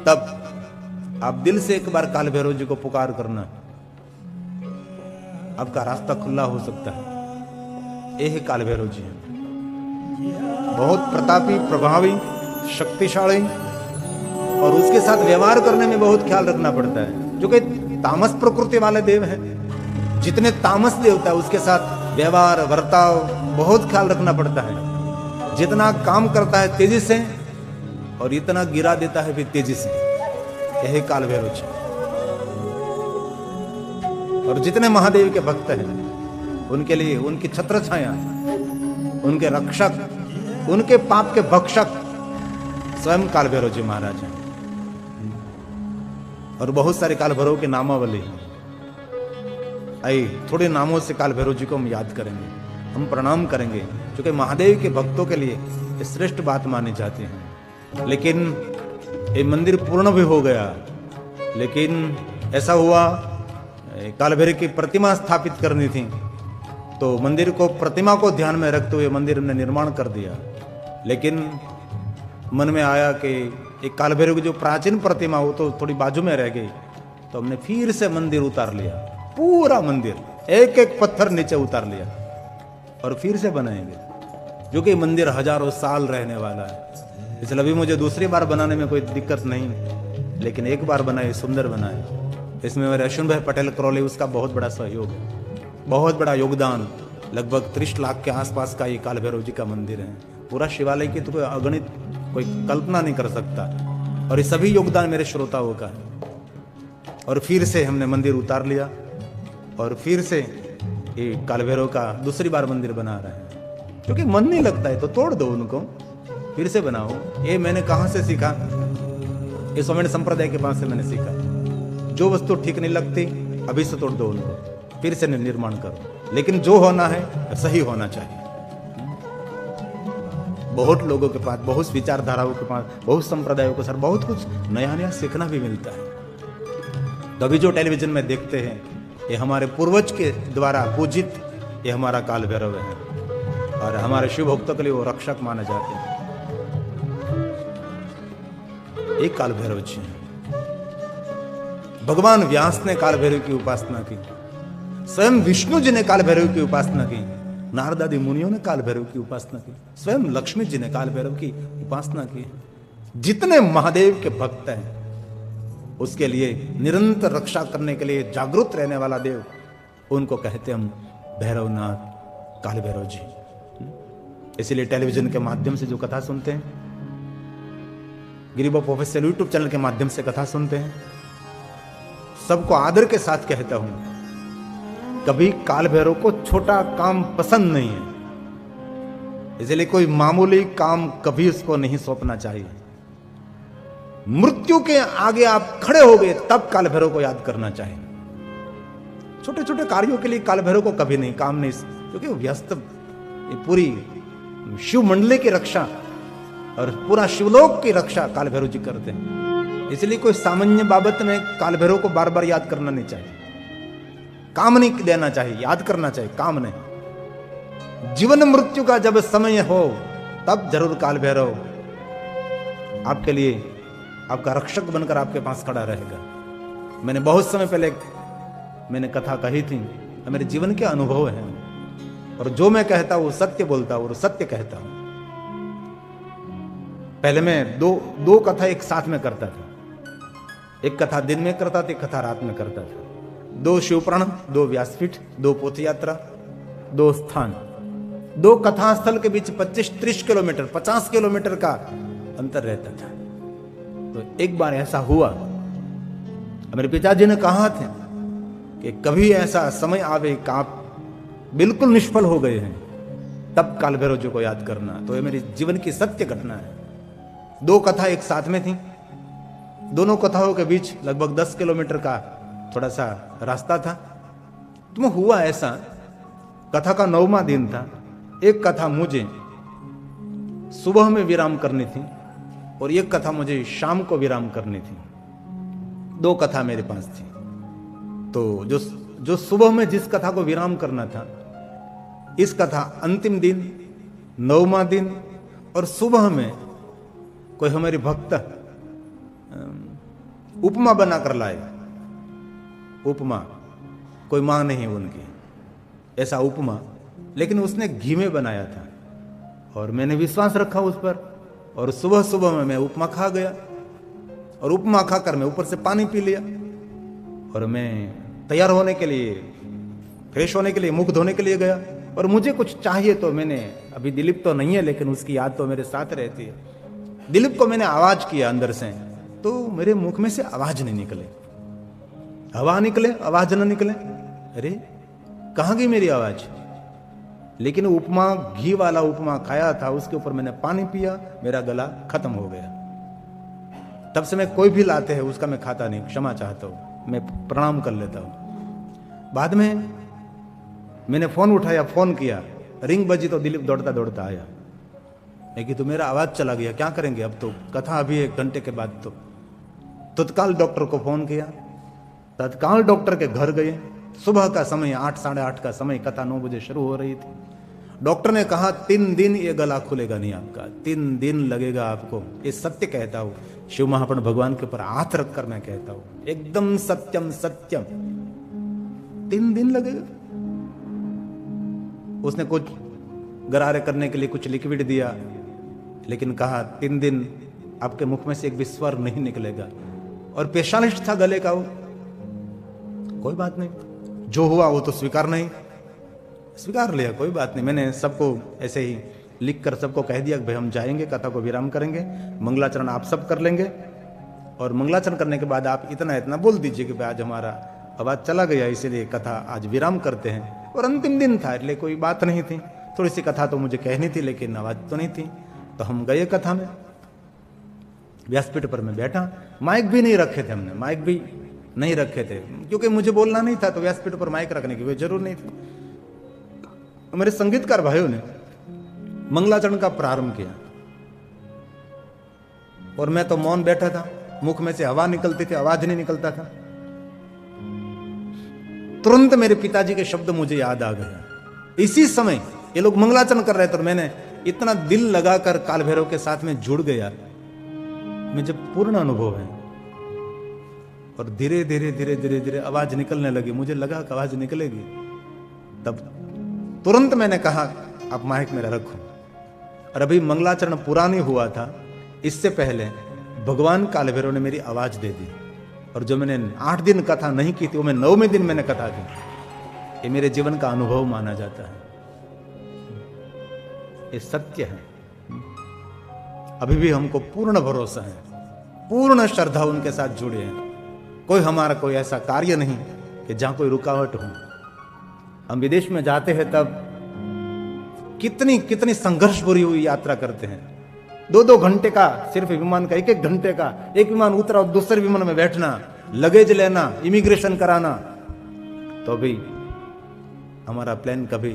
तब आप दिल से एक बार काल भैरव जी को पुकार करना, आपका रास्ता खुला हो सकता है। ये काल भैरव जी हैं, बहुत प्रतापी, प्रभावी, शक्तिशाली, और उसके साथ व्यवहार करने में बहुत ख्याल रखना पड़ता है, जो कि तामस प्रकृति वाले देव हैं। जितने तामस देवता है उसके साथ व्यवहार, वर्ताव बहुत ख्याल रखना पड़ता है। जितना काम करता है तेजी से और इतना गिरा देता है भी तेजी से, यही काल भैरव जी। और जितने महादेव के भक्त हैं उनके लिए उनकी छत्र छाया, उनके रक्षक, उनके पाप के भक्षक स्वयं काल भैरव जी महाराज हैं। और बहुत सारे काल भैरव के नामावली हैं। आइए थोड़े नामों से काल भैरव जी को हम याद करेंगे, हम प्रणाम करेंगे, क्योंकि महादेव के भक्तों के लिए ये श्रेष्ठ बात मानी जाती है। लेकिन ये मंदिर पूर्ण भी हो गया, लेकिन ऐसा हुआ काल भैरव की प्रतिमा स्थापित करनी थी, तो मंदिर को, प्रतिमा को ध्यान में रखते हुए मंदिर ने निर्माण कर दिया। लेकिन मन में आया कि एक काल भैरव की जो प्राचीन प्रतिमा वो तो थोड़ी बाजू में रह गई, तो हमने फिर से मंदिर उतार लिया, पूरा मंदिर एक एक पत्थर नीचे उतार लिया और फिर से बनाएंगे, जो कि मंदिर हजारों साल रहने वाला है। इसलिए अभी मुझे दूसरी बार बनाने में कोई दिक्कत नहीं, लेकिन एक बार बनाए, सुंदर बनाए। इसमें मेरे अश्विन भाई पटेल करौली, उसका बहुत बड़ा सहयोग है, बहुत बड़ा योगदान। लगभग 30 लाख के आसपास का ये काल भैरव जी का मंदिर है। पूरा शिवालय की तो कोई अगणित, कोई कल्पना नहीं कर सकता। और ये सभी योगदान मेरे श्रोताओं का है। और फिर से हमने मंदिर उतार लिया और फिर से ये काल भैरव का दूसरी बार मंदिर बना रहे हैं, क्योंकि मन नहीं लगता है तो तोड़ दो उनको, फिर से बनाओ। ये मैंने कहाँ से सीखा? ये स्वामी संप्रदाय के पास से मैंने सीखा। जो वस्तु ठीक नहीं लगती अभी से तोड़ दो उनको, फिर से निर्माण करो, लेकिन जो होना है सही होना चाहिए। बहुत लोगों के पास, बहुत विचारधाराओं के पास, बहुत संप्रदायों के साथ बहुत कुछ नया नया सीखना भी मिलता है। तो अभी जो टेलीविजन में देखते हैं ये हमारे पूर्वज के द्वारा पूजित ये हमारा काल भैरव है, और हमारे शिव भक्तों के लिए वो रक्षक माने जाते हैं। एक काल भैरव जी हैं। भगवान व्यास ने काल भैरव की उपासना की, स्वयं विष्णु जी ने काल भैरव की उपासना की, नारद आदि मुनियों ने काल भैरव की उपासना की, स्वयं लक्ष्मी जी ने काल भैरव की उपासना की। जितने महादेव के भक्त हैं उसके लिए निरंतर रक्षा करने के लिए जागरूक रहने वाला देव, उनको कहते हम भैरवनाथ, काल भैरव जी। इसलिए टेलीविजन के माध्यम से जो कथा सुनते हैं, गिरिबा प्रोफेसर यूट्यूब चैनल के माध्यम से कथा सुनते हैं, सबको आदर के साथ कहता हूं, कभी काल भैरव को छोटा काम पसंद नहीं है, इसलिए कोई मामूली काम कभी उसको नहीं सौंपना चाहिए। मृत्यु के आगे आप खड़े हो गए तब काल भैरव को याद करना चाहिए। छोटे छोटे कार्यों के लिए काल भैरव को कभी नहीं, काम नहीं, क्योंकि व्यस्त पूरी शिव मंडली की रक्षा और पूरा शिवलोक की रक्षा काल भैरव जी करते हैं। इसलिए कोई सामान्य बाबत में काल भैरव को बार बार याद करना नहीं चाहिए, काम नहीं देना चाहिए, याद करना चाहिए, काम नहीं। जीवन मृत्यु का जब समय हो तब जरूर काल भैरव आपके लिए, आपका रक्षक बनकर आपके पास खड़ा रहेगा। मैंने बहुत समय पहले मैंने कथा कही थी, मेरे जीवन के अनुभव हैं, और जो मैं कहता हूं वो सत्य बोलता हूं और सत्य कहता हूं। पहले मैं दो कथा एक साथ में करता था। एक कथा दिन में करता था, एक कथा रात में करता था। 2 शिवपुराण, 2 व्यासपीठ, 2 पोथ यात्रा, 2 स्थान, 2 कथा स्थल के बीच 25-30 किलोमीटर, 50 किलोमीटर का अंतर रहता था। तो एक बार ऐसा हुआ, मेरे पिताजी ने कहा थे कि कभी ऐसा समय आवे कि आप बिल्कुल निष्फल हो गए हैं, तब काल भैरव जी को याद करना। तो ये मेरी जीवन की सत्य घटना है। 2 कथा एक साथ में थी। दोनों कथाओं के बीच लगभग 10 किलोमीटर का थोड़ा सा रास्ता था। तो हुआ ऐसा, कथा का 9वां दिन था। एक कथा मुझे सुबह में विराम करनी थी और एक कथा मुझे शाम को विराम करनी थी। 2 कथा मेरे पास थी। तो जो सुबह में जिस कथा को विराम करना था, इस कथा अंतिम दिन, 9वां दिन, और सुबह में कोई हमारी भक्त उपमा बनाकर लाए। उपमा, कोई मां नहीं उनकी, ऐसा उपमा, लेकिन उसने घी में बनाया था और मैंने विश्वास रखा उस पर। और सुबह सुबह में मैं उपमा खा गया और उपमा खाकर मैं ऊपर से पानी पी लिया और मैं तैयार होने के लिए, फ्रेश होने के लिए, मुख धोने के लिए गया। और मुझे कुछ चाहिए तो मैंने, अभी दिलीप तो नहीं है लेकिन उसकी याद तो मेरे साथ रहती है, दिलीप को मैंने आवाज किया अंदर से, तो मेरे मुख में से आवाज नहीं निकले। हवा निकले, आवाज न निकले। अरे कहां गई मेरी आवाज? लेकिन उपमा, घी वाला उपमा खाया था, उसके ऊपर मैंने पानी पिया, मेरा गला खत्म हो गया। तब से मैं कोई भी लाते हैं उसका मैं खाता नहीं, क्षमा चाहता हूं, मैं प्रणाम कर लेता हूं। बाद में मैंने फोन उठाया, फोन किया, रिंग बजी तो दिलीप दौड़ता दौड़ता आया। मैं कि तो मेरा आवाज चला गया, क्या करेंगे अब? तो कथा अभी 1 घंटे के बाद। तो तत्काल डॉक्टर को फोन किया, तत्काल डॉक्टर के घर गए। सुबह का समय 8, 8:30 का समय, कथा 9 बजे शुरू हो रही थी। डॉक्टर ने कहा 3 दिन ये गला खुलेगा नहीं आपका, 3 दिन लगेगा आपको। ये सत्य कहता हूं, शिव महापुरुष भगवान के ऊपर हाथ रखकर मैं कहता हूं, एकदम सत्यम सत्यम, 3 दिन लगेगा। उसने कुछ गरारे करने के लिए कुछ लिक्विड दिया, लेकिन कहा 3 दिन आपके मुख में से एक भी स्वर नहीं निकलेगा। और पेशालिस्ट था गले का वो। कोई बात नहीं, जो हुआ वो तो स्वीकार लिया, कोई बात नहीं। मैंने सबको ऐसे ही लिख कर सबको कह दिया कि भाई हम जाएंगे, कथा को विराम करेंगे, मंगलाचरण आप सब कर लेंगे, और मंगलाचरण करने के बाद आप इतना बोल दीजिए कि भाई आज हमारा आवाज चला गया, इसीलिए कथा आज विराम करते हैं। और अंतिम दिन था, इसलिए कोई बात नहीं थी। थोड़ी सी कथा तो मुझे कहनी थी लेकिन आवाज तो नहीं थी। तो हम गए कथा में, व्यासपीठ पर मैं बैठा। माइक भी नहीं रखे थे हमने, माइक भी नहीं रखे थे, क्योंकि मुझे बोलना नहीं था, तो व्यासपीठ पर माइक रखने की कोई जरूर नहीं थी। मेरे संगीतकार भाइयों ने मंगलाचरण का प्रारंभ किया और मैं तो मौन बैठा था। मुख में से हवा निकलती थी, आवाज नहीं निकलता था। तुरंत मेरे पिताजी के शब्द मुझे याद आ गए। इसी समय ये लोग मंगलाचरण कर रहे थे और मैंने इतना दिल लगाकर काल भैरव के साथ में जुड़ गया, मुझे पूर्ण अनुभव है। और धीरे धीरे आवाज निकलने लगी। मुझे लगा कि आवाज निकलेगी, तब तुरंत मैंने कहा आप माइक मेरा रखो। और अभी मंगलाचरण पूरा नहीं हुआ था, इससे पहले भगवान काल भैरव ने मेरी आवाज दे दी। और जो मैंने 8 दिन कथा नहीं की थी, वो मैं 9वें दिन मैंने कथा की। ये मेरे जीवन का अनुभव माना जाता है, ये सत्य है। अभी भी हमको पूर्ण भरोसा है, पूर्ण श्रद्धा उनके साथ जुड़े हैं। कोई हमारा कोई ऐसा कार्य नहीं कि जहां कोई रुकावट हो। हम विदेश में जाते हैं तब कितनी संघर्ष भरी हुई यात्रा करते हैं। 2-2 घंटे का सिर्फ विमान का, 1-1 घंटे का, एक विमान उतरा और दूसरे विमान में बैठना, लगेज लेना, इमिग्रेशन कराना। तो भी हमारा प्लेन कभी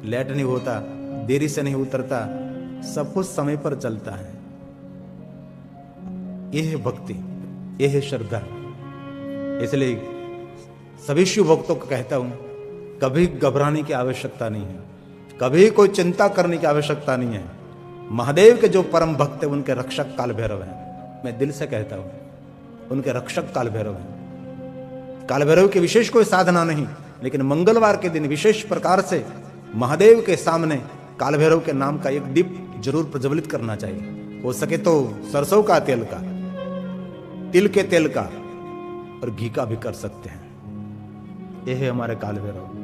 लेट नहीं होता, देरी से नहीं उतरता, सब कुछ समय पर चलता है। यह है भक्ति, यह है श्रद्धा। इसलिए सभी शिव भक्तों को कहता हूं, कभी घबराने की आवश्यकता नहीं है, कभी कोई चिंता करने की आवश्यकता नहीं है। महादेव के जो परम भक्त है उनके रक्षक काल भैरव हैं। मैं दिल से कहता हूं, उनके रक्षक काल भैरव हैं। काल भैरव की विशेष कोई साधना नहीं, लेकिन मंगलवार के दिन विशेष प्रकार से महादेव के सामने काल भैरव के नाम का एक दीप जरूर प्रज्वलित करना चाहिए। हो सके तो सरसों का तेल का, तिल के तेल का और घी का भी कर सकते हैं। यह है हमारे काल भैरव।